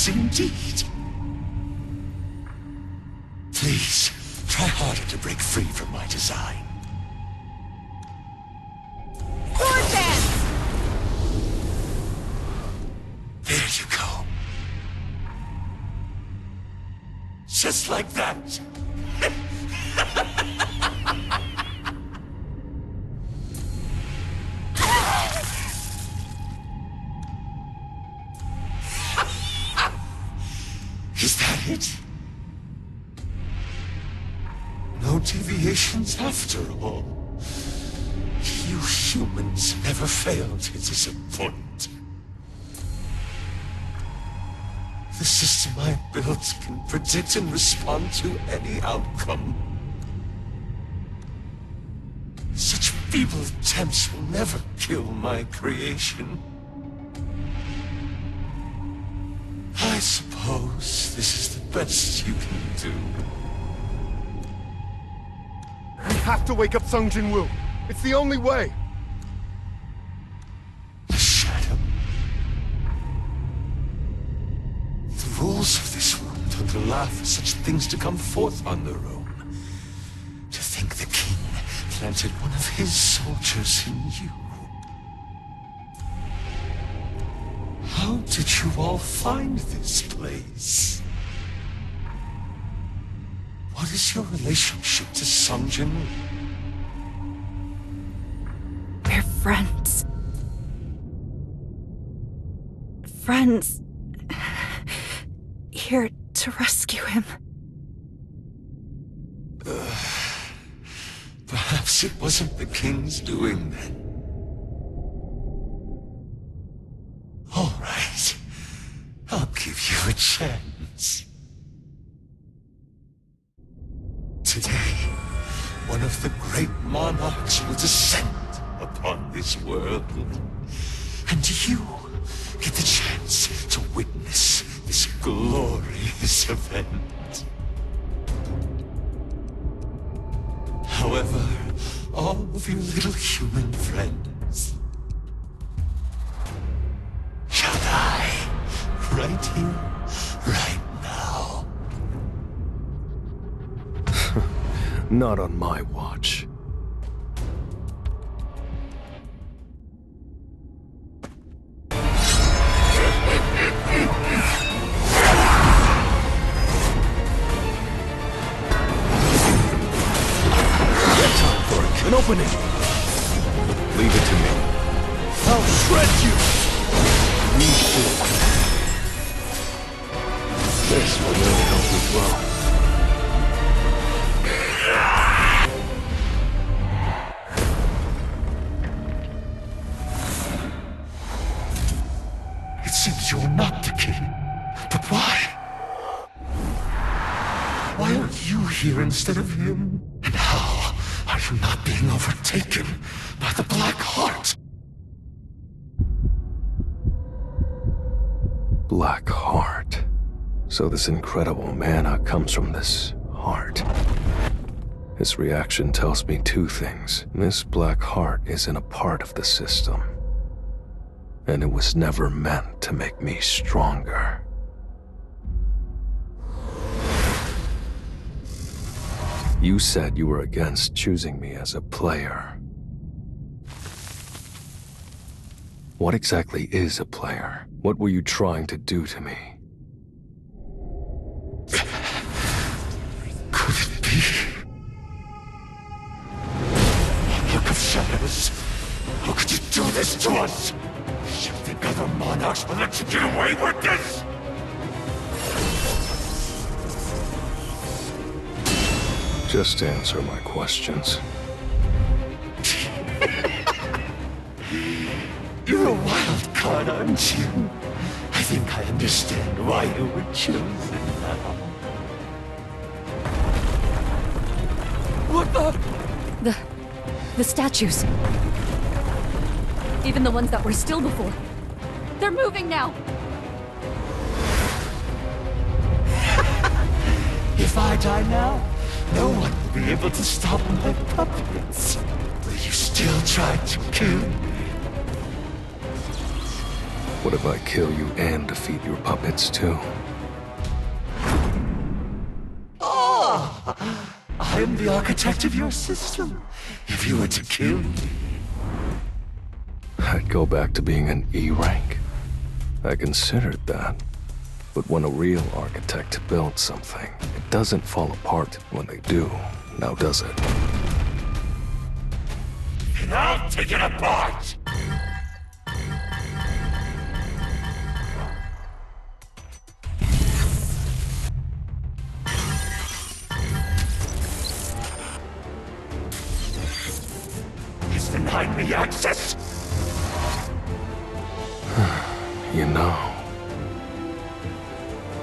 Indeed. Please, try harder to break free from my design. There you go. Just like that. Is that it? No deviations after all. You humans never fail to disappoint. The system I built can predict and respond to any outcome. Such feeble attempts will never kill my creation. I suppose this is the best you can do. We have to wake up Sung Jin-woo. It's the only way. The Shadow. The rules of this world don't allow for such things to come forth on their own. To think the king planted one of his soldiers in you. How did you all find this place? What is your relationship to Sung Jin-woo? We're friends. Friends. Here to rescue him. Perhaps it wasn't the king's doing then. All right. I'll give you a chance. Today, one of the great monarchs will descend upon this world. And you get the chance to witness this glorious event. However, all of you little human friends shall die right here, right now. Not on my watch. opening. Leave it to me. I'll shred you! This will really help you grow. It seems you're not the king. But why? Why aren't you here instead of him? And how are you not being overtaken by the Black Heart? Black Heart. So this incredible mana comes from this heart. His reaction tells me two things. This Black Heart isn't a part of the system. And it was never meant to make me stronger. You said you were against choosing me as a player. What exactly is a player? What were you trying to do to me? Could it be? Look of Shadows. How could you do this to us? You think other monarchs will let you get away with this? Just answer my questions. You're a wild card, aren't you? I think I understand why you were chosen now. What the? The statues. Even the ones that were still before. They're moving now. If I die now, no one will be able to stop my puppets. Will you still try to kill me? What if I kill you and defeat your puppets too? Oh! I am the architect of your system. If you were to kill me... I'd go back to being an E rank. I considered that. But when a real architect builds something, it doesn't fall apart when they do, now does it? And I'll take it apart! He's denied me access! You know,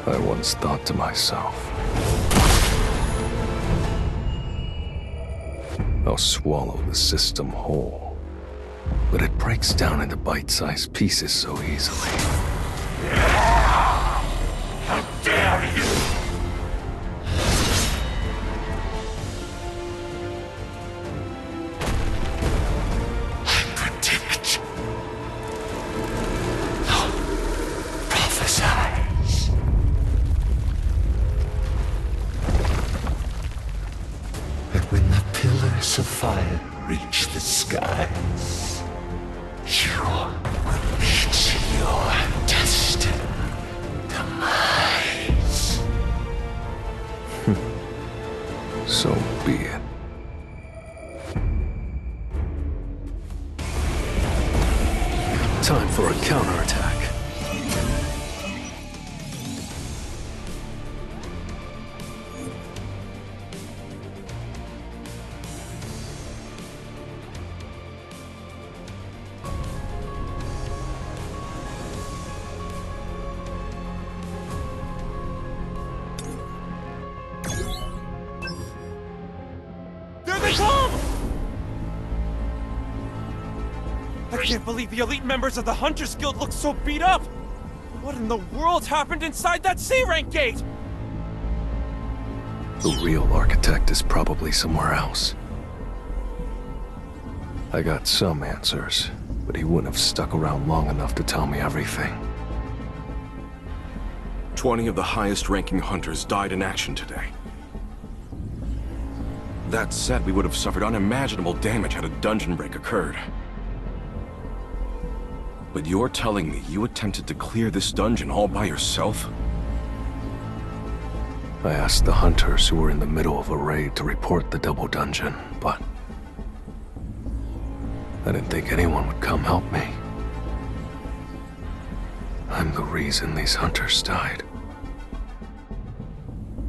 I once thought to myself, I'll swallow the system whole, but it breaks down into bite-sized pieces so easily. How dare you! I predict. No. Prophesize. And when the pillars of fire reach the skies, you will reach your destined demise. So be it. Time for a counterattack. There they come! I can't believe the elite members of the Hunters Guild look so beat up! What in the world happened inside that C-rank gate? The real architect is probably somewhere else. I got some answers, but he wouldn't have stuck around long enough to tell me everything. 20 of the highest-ranking hunters died in action today. That said, we would have suffered unimaginable damage had a dungeon break occurred. But you're telling me you attempted to clear this dungeon all by yourself? I asked the hunters who were in the middle of a raid to report the double dungeon, but I didn't think anyone would come help me. I'm the reason these hunters died.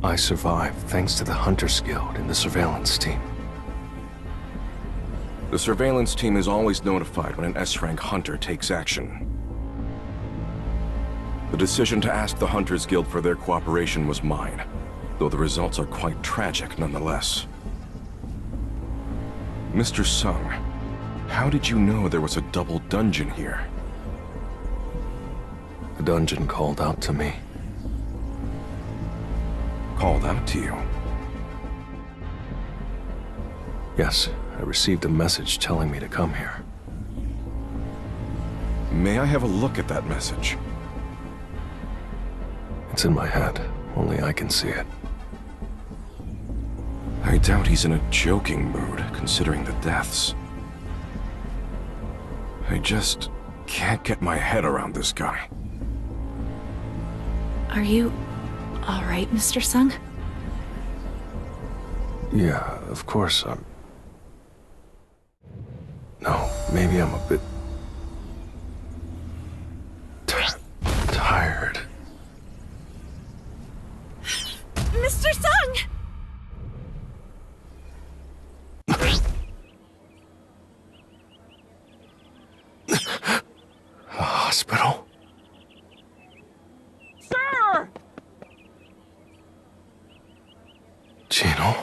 I survived thanks to the Hunters Guild and the surveillance team. The surveillance team is always notified when an S-rank hunter takes action. The decision to ask the Hunters Guild for their cooperation was mine, though the results are quite tragic nonetheless. Mr. Sung, how did you know there was a double dungeon here? The dungeon called out to me. Called out to you? Yes, I received a message telling me to come here. May I have a look at that message? It's in my head. Only I can see it. I doubt he's in a joking mood, considering the deaths. I just can't get my head around this guy. Are you all right, Mr. Sung? Yeah, of course I'm... No, maybe I'm a bit... tired. Mr. Sung! A hospital? Sir! Gino?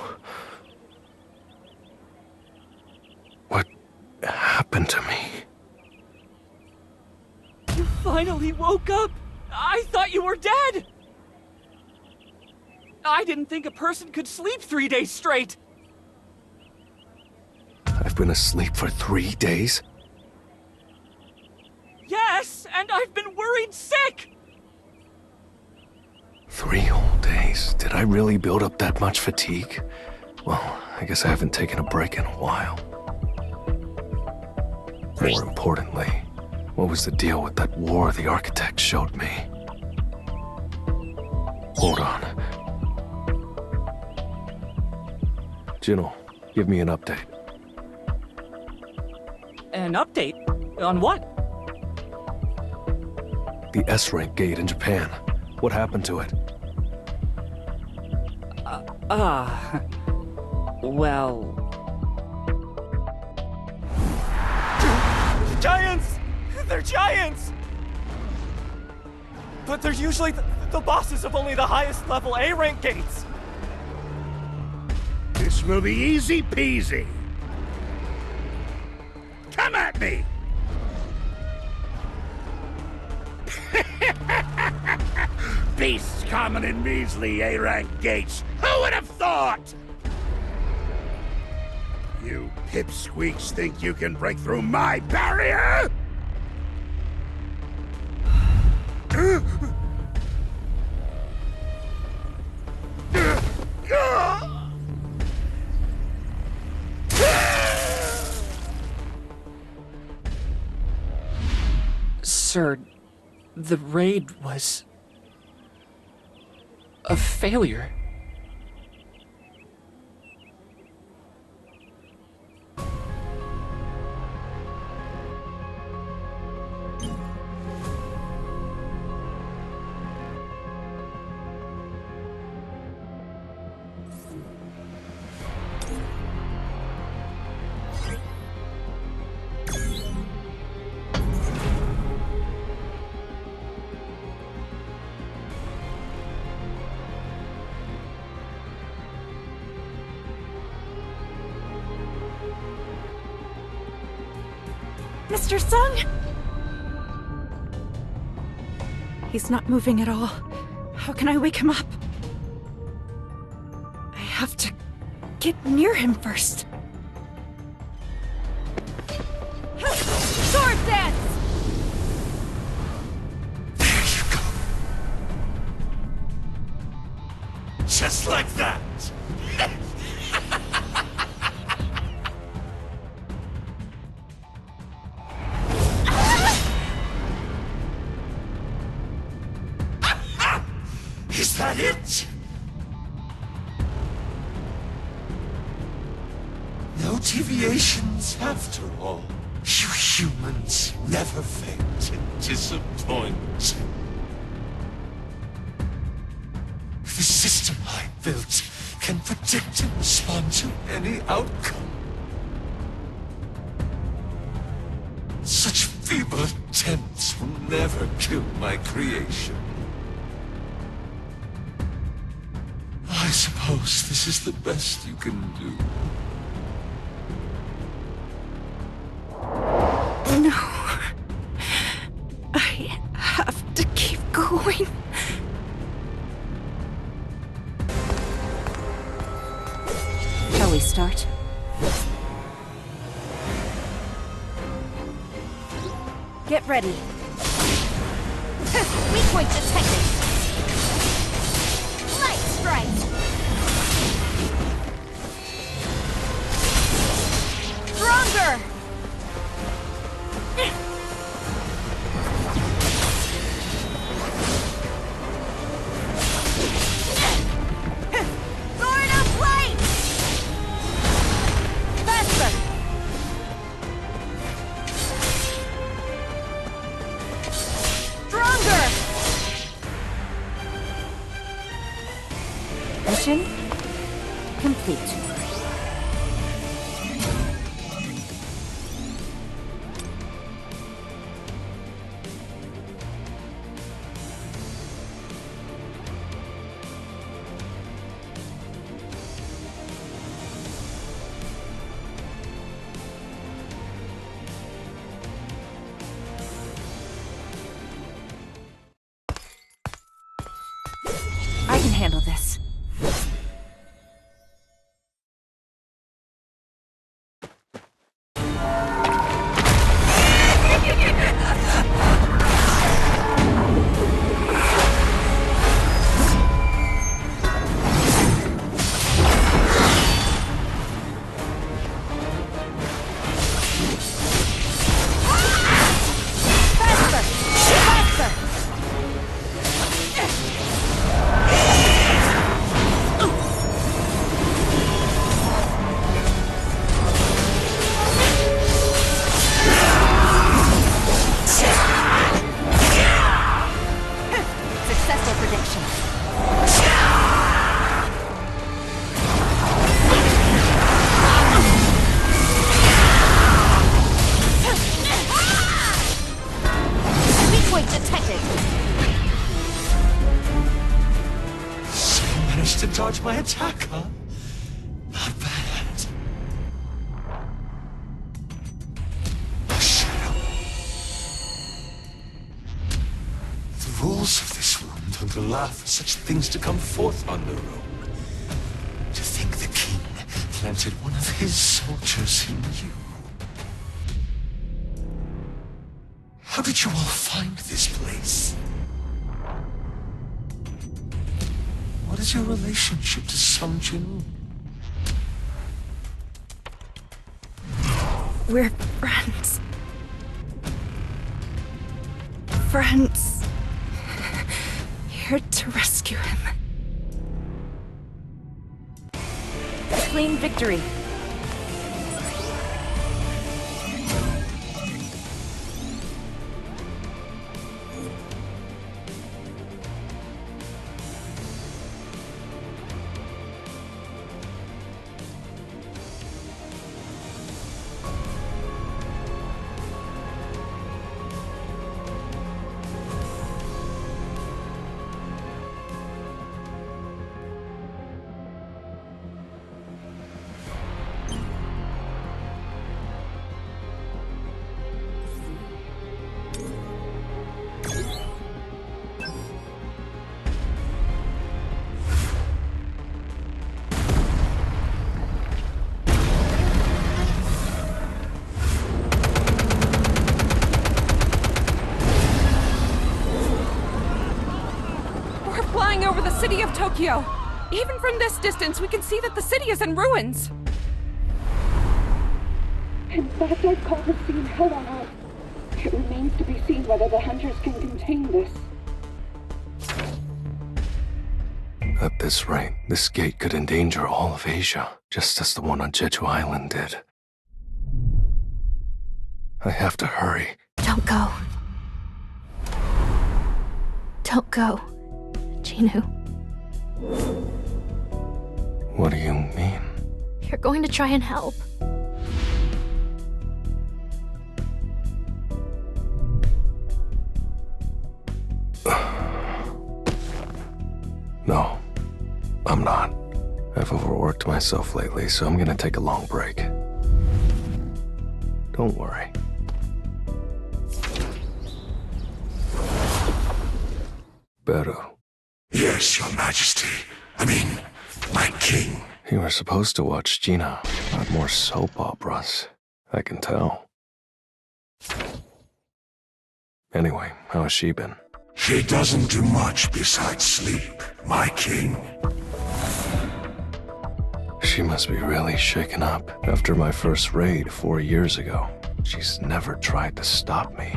What happened to me? You finally woke up! I thought you were dead! I didn't think a person could sleep 3 days straight! I've been asleep for 3 days? Yes, and I've been worried sick! 3 whole days? Did I really build up that much fatigue? Well, I guess I haven't taken a break in a while. More importantly, what was the deal with that war the architect showed me? Hold on. Gino, give me an update. An update? On what? The S-rank gate in Japan. What happened to it? Well... Giants! They're giants! But they're usually the bosses of only the highest level A-rank gates! This will be easy peasy. Come at me! Beasts common and measly A-rank gates. Who would have thought? You pipsqueaks think you can break through my barrier? Sir, the raid was... a failure. Mr. Sung! He's not moving at all. How can I wake him up? I have to get near him first. Sword dance! Just like that! Is that it? No deviations after all. Humans never fail to disappoint. The system I built can predict and respond to any outcome. Such feeble attempts will never kill my creation. I suppose this is the best you can do. No. I have to keep going. Shall we start? Get ready. Weak point detected. Light strike. Stronger. Sword of light. Faster. Stronger. Mission complete. I can handle this. Successful prediction. Weak point detected. So you managed to dodge my attack, huh? Not bad. A shadow. The rules of this room don't allow for such things to come forth on their own. To think the king planted one of his soldiers in you. How did you all find this place? What is your relationship to Sung Jin? We're friends. Friends. Here to rescue him. A clean victory. Over the city of Tokyo. Even from this distance, we can see that the city is in ruins. And that's I've called the scene hell on earth. It remains to be seen whether the hunters can contain this. At this rate, this gate could endanger all of Asia, just as the one on Jeju Island did. I have to hurry. Don't go. Don't go, Jinwoo. What do you mean? You're going to try and help. No, I'm not. I've overworked myself lately, so I'm gonna take a long break. Don't worry. Beru. Yes, Your Majesty. I mean, my king. You were supposed to watch Gina, not more soap operas. I can tell. Anyway, how has she been? She doesn't do much besides sleep, my king. She must be really shaken up. After my first raid 4 years ago, she's never tried to stop me.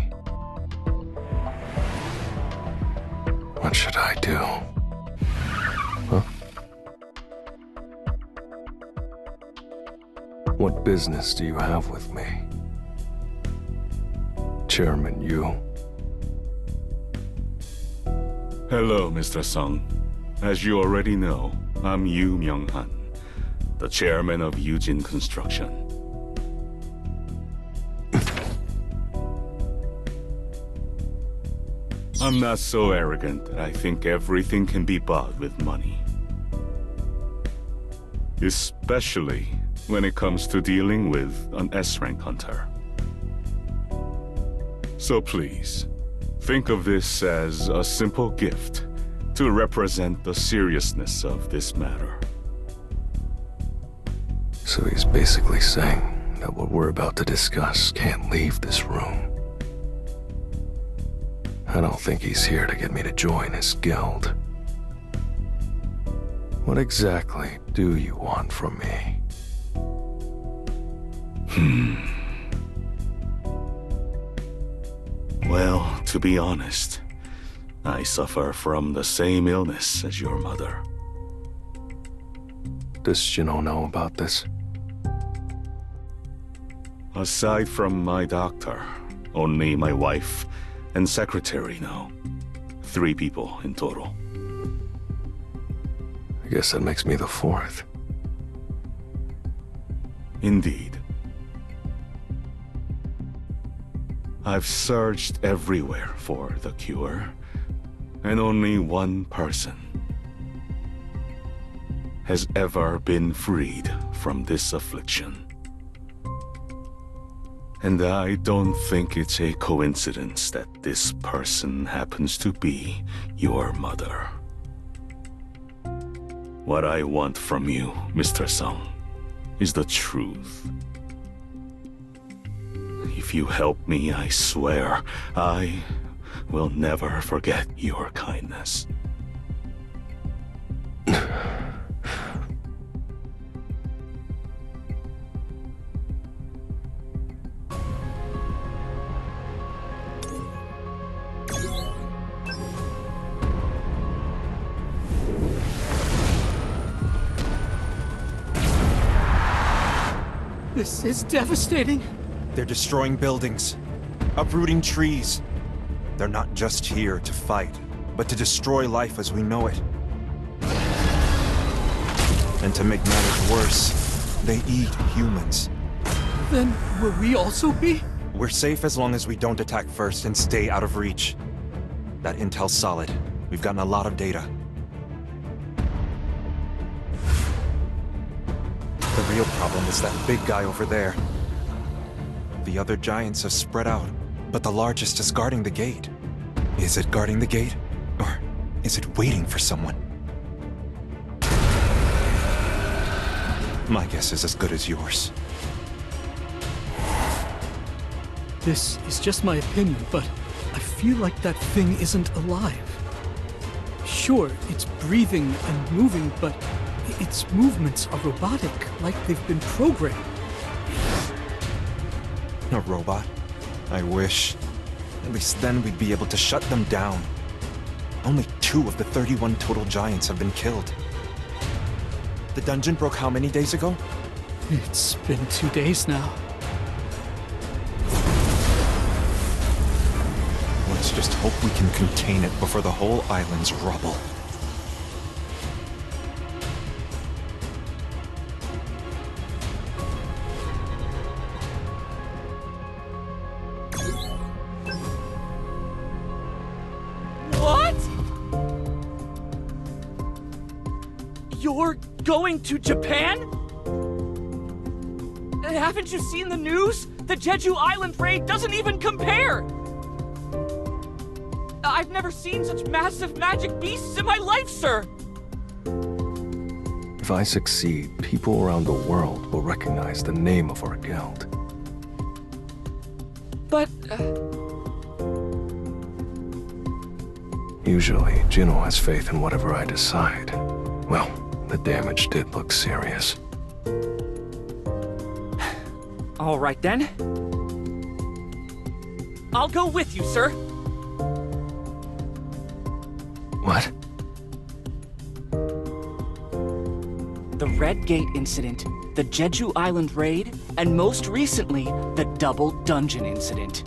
What should I do? Huh? What business do you have with me? Chairman Yu. Hello, Mr. Sung. As you already know, I'm Yu Myung-han, the chairman of Yujin Construction. I'm not so arrogant that I think everything can be bought with money. Especially when it comes to dealing with an S-rank hunter. So please, think of this as a simple gift to represent the seriousness of this matter. So he's basically saying that what we're about to discuss can't leave this room. I don't think he's here to get me to join his guild. What exactly do you want from me? Well, to be honest, I suffer from the same illness as your mother. Does Shino know about this? Aside from my doctor, only my wife and secretary know. 3 people in total. I guess that makes me the 4th. Indeed. I've searched everywhere for the cure, and only one person has ever been freed from this affliction. And I don't think it's a coincidence that this person happens to be your mother. What I want from you, Mr. Sung, is the truth. If you help me, I swear, I will never forget your kindness. This is devastating. They're destroying buildings, uprooting trees. They're not just here to fight, but to destroy life as we know it. And to make matters worse, they eat humans. Then will we also be? We're safe as long as we don't attack first and stay out of reach. That intel's solid. We've gotten a lot of data. The real problem is that big guy over there. The other giants have spread out, but the largest is guarding the gate. Is it guarding the gate? Or is it waiting for someone? My guess is as good as yours. This is just my opinion, but I feel like that thing isn't alive. Sure, it's breathing and moving, but its movements are robotic, like they've been programmed. A robot? I wish. At least then we'd be able to shut them down. Only 2 of the 31 total giants have been killed. The dungeon broke how many days ago? It's been 2 days now. Let's just hope we can contain it before the whole island's rubble. What? You're going to Japan? Haven't you seen the news? The Jeju Island raid doesn't even compare! I've never seen such massive magic beasts in my life, sir! If I succeed, people around the world will recognize the name of our guild. But, Usually, Jino has faith in whatever I decide. Well, the damage did look serious. all right then. I'll go with you, sir. What? The Red Gate incident, the Jeju Island raid, and most recently, the Double Dungeon incident.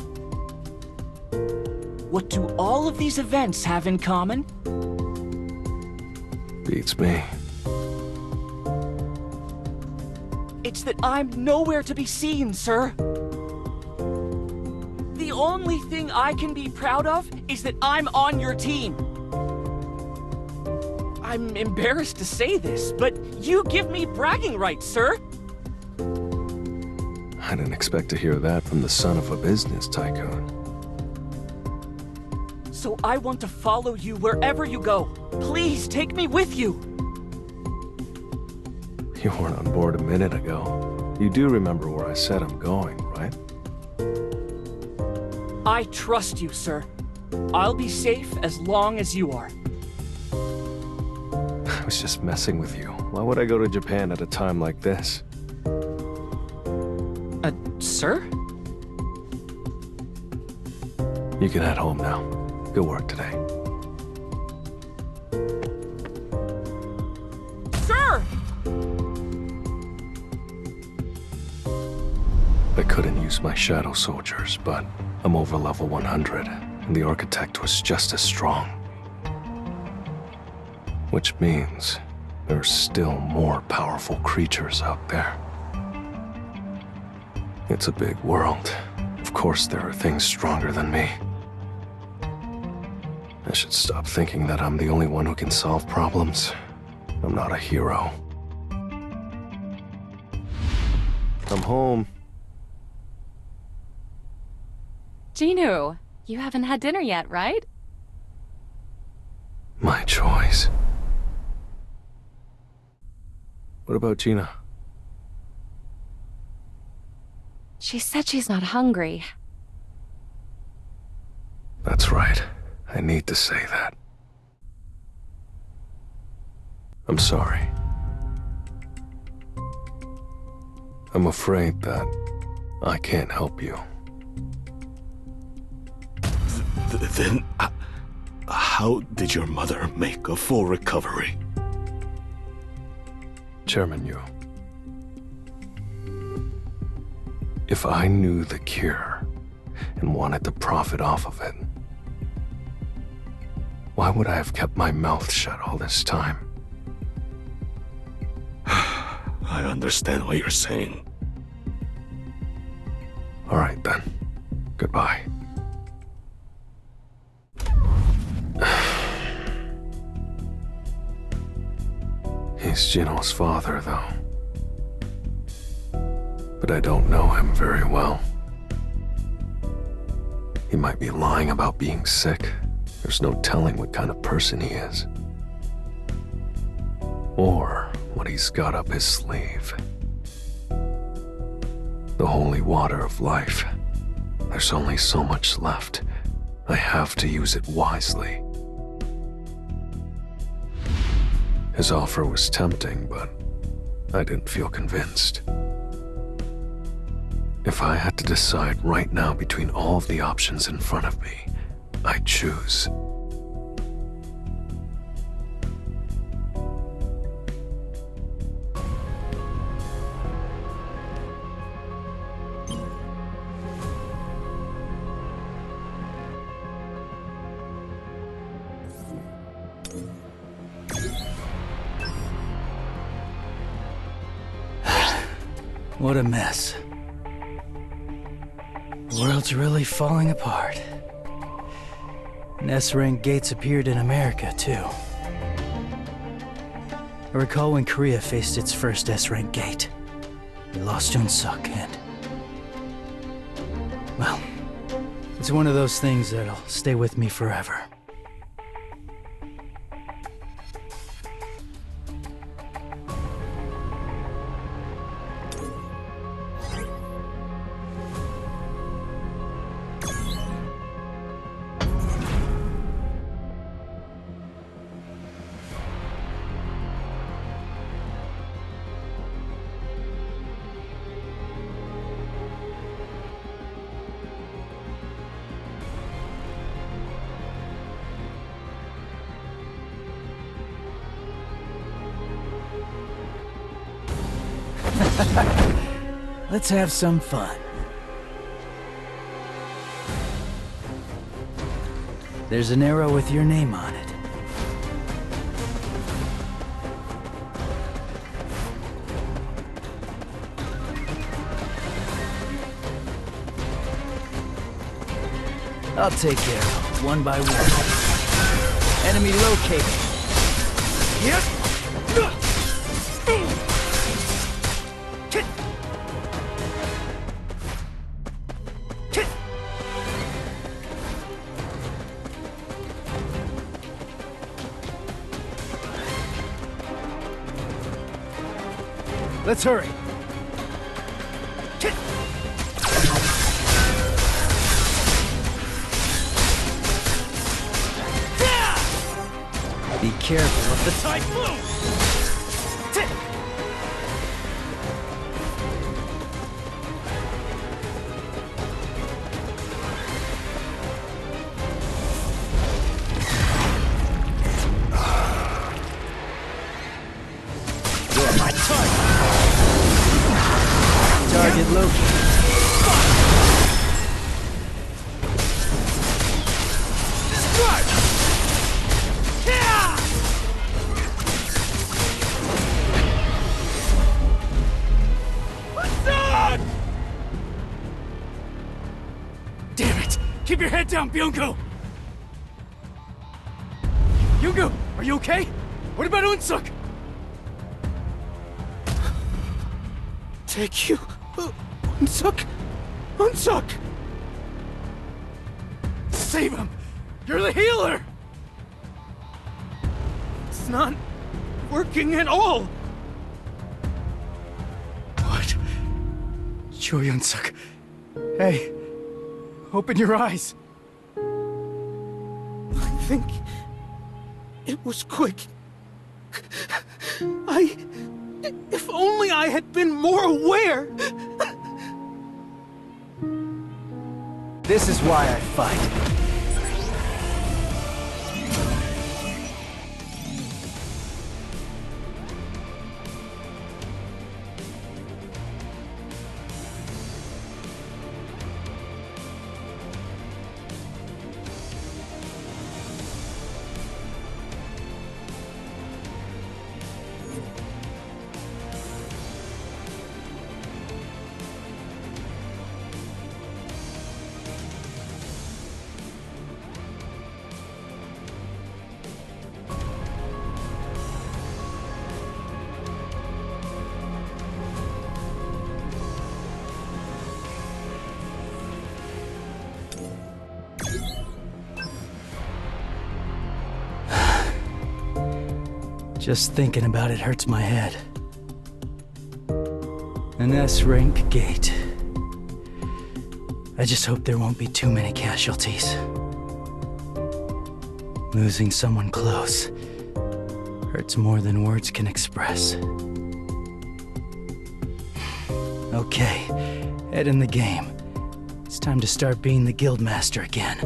What do all of these events have in common? Beats me. It's that I'm nowhere to be seen, sir. The only thing I can be proud of is that I'm on your team. I'm embarrassed to say this, but you give me bragging rights, sir. I didn't expect to hear that from the son of a business tycoon. So I want to follow you wherever you go. Please take me with you. You weren't on board a minute ago. You do remember where I said I'm going, right? I trust you, sir. I'll be safe as long as you are. I was just messing with you. Why would I go to Japan at a time like this? Sir? You can head home now. Good work today. Sir! I couldn't use my shadow soldiers, but I'm over level 100, and the architect was just as strong. Which means there's still more powerful creatures out there. It's a big world. Of course there are things stronger than me. I should stop thinking that I'm the only one who can solve problems. I'm not a hero. I'm home. Jinu, you haven't had dinner yet, right? My choice. What about Gina? She said she's not hungry. That's right. I need to say that. I'm sorry. I'm afraid that I can't help you. Then, how did your mother make a full recovery? Chairman Yu, if I knew the cure and wanted to profit off of it, why would I have kept my mouth shut all this time? I understand what you're saying. All right then. Goodbye. He's Jino's father, though. But I don't know him very well. He might be lying about being sick. There's no telling what kind of person he is. Or what he's got up his sleeve. The holy water of life. There's only so much left. I have to use it wisely. His offer was tempting, but I didn't feel convinced. If I had to decide right now between all of the options in front of me, I'd choose. What a mess. The world's really falling apart. And S-rank gates appeared in America, too. I recall when Korea faced its first S-rank gate. We lost Unsuk, and... well, it's one of those things that'll stay with me forever. Let's have some fun. There's an arrow with your name on it. I'll take care of it, one by one. Enemy located. Yep. Let's hurry. Be careful of the typhoon! You're my target! Target located. Damn it! Keep your head down, Byung-gu! Byung-gu, are you okay? What about Unsuk? Take you... Unsuk? Unsuk! Save him! You're the healer! It's not working at all! What? Cho Unsuk. Hey, open your eyes. I think it was quick. If only I had been more aware! This is why I fight. Just thinking about it hurts my head. An S-rank gate. I just hope there won't be too many casualties. Losing someone close hurts more than words can express. Okay, head in the game. It's time to start being the Guildmaster again.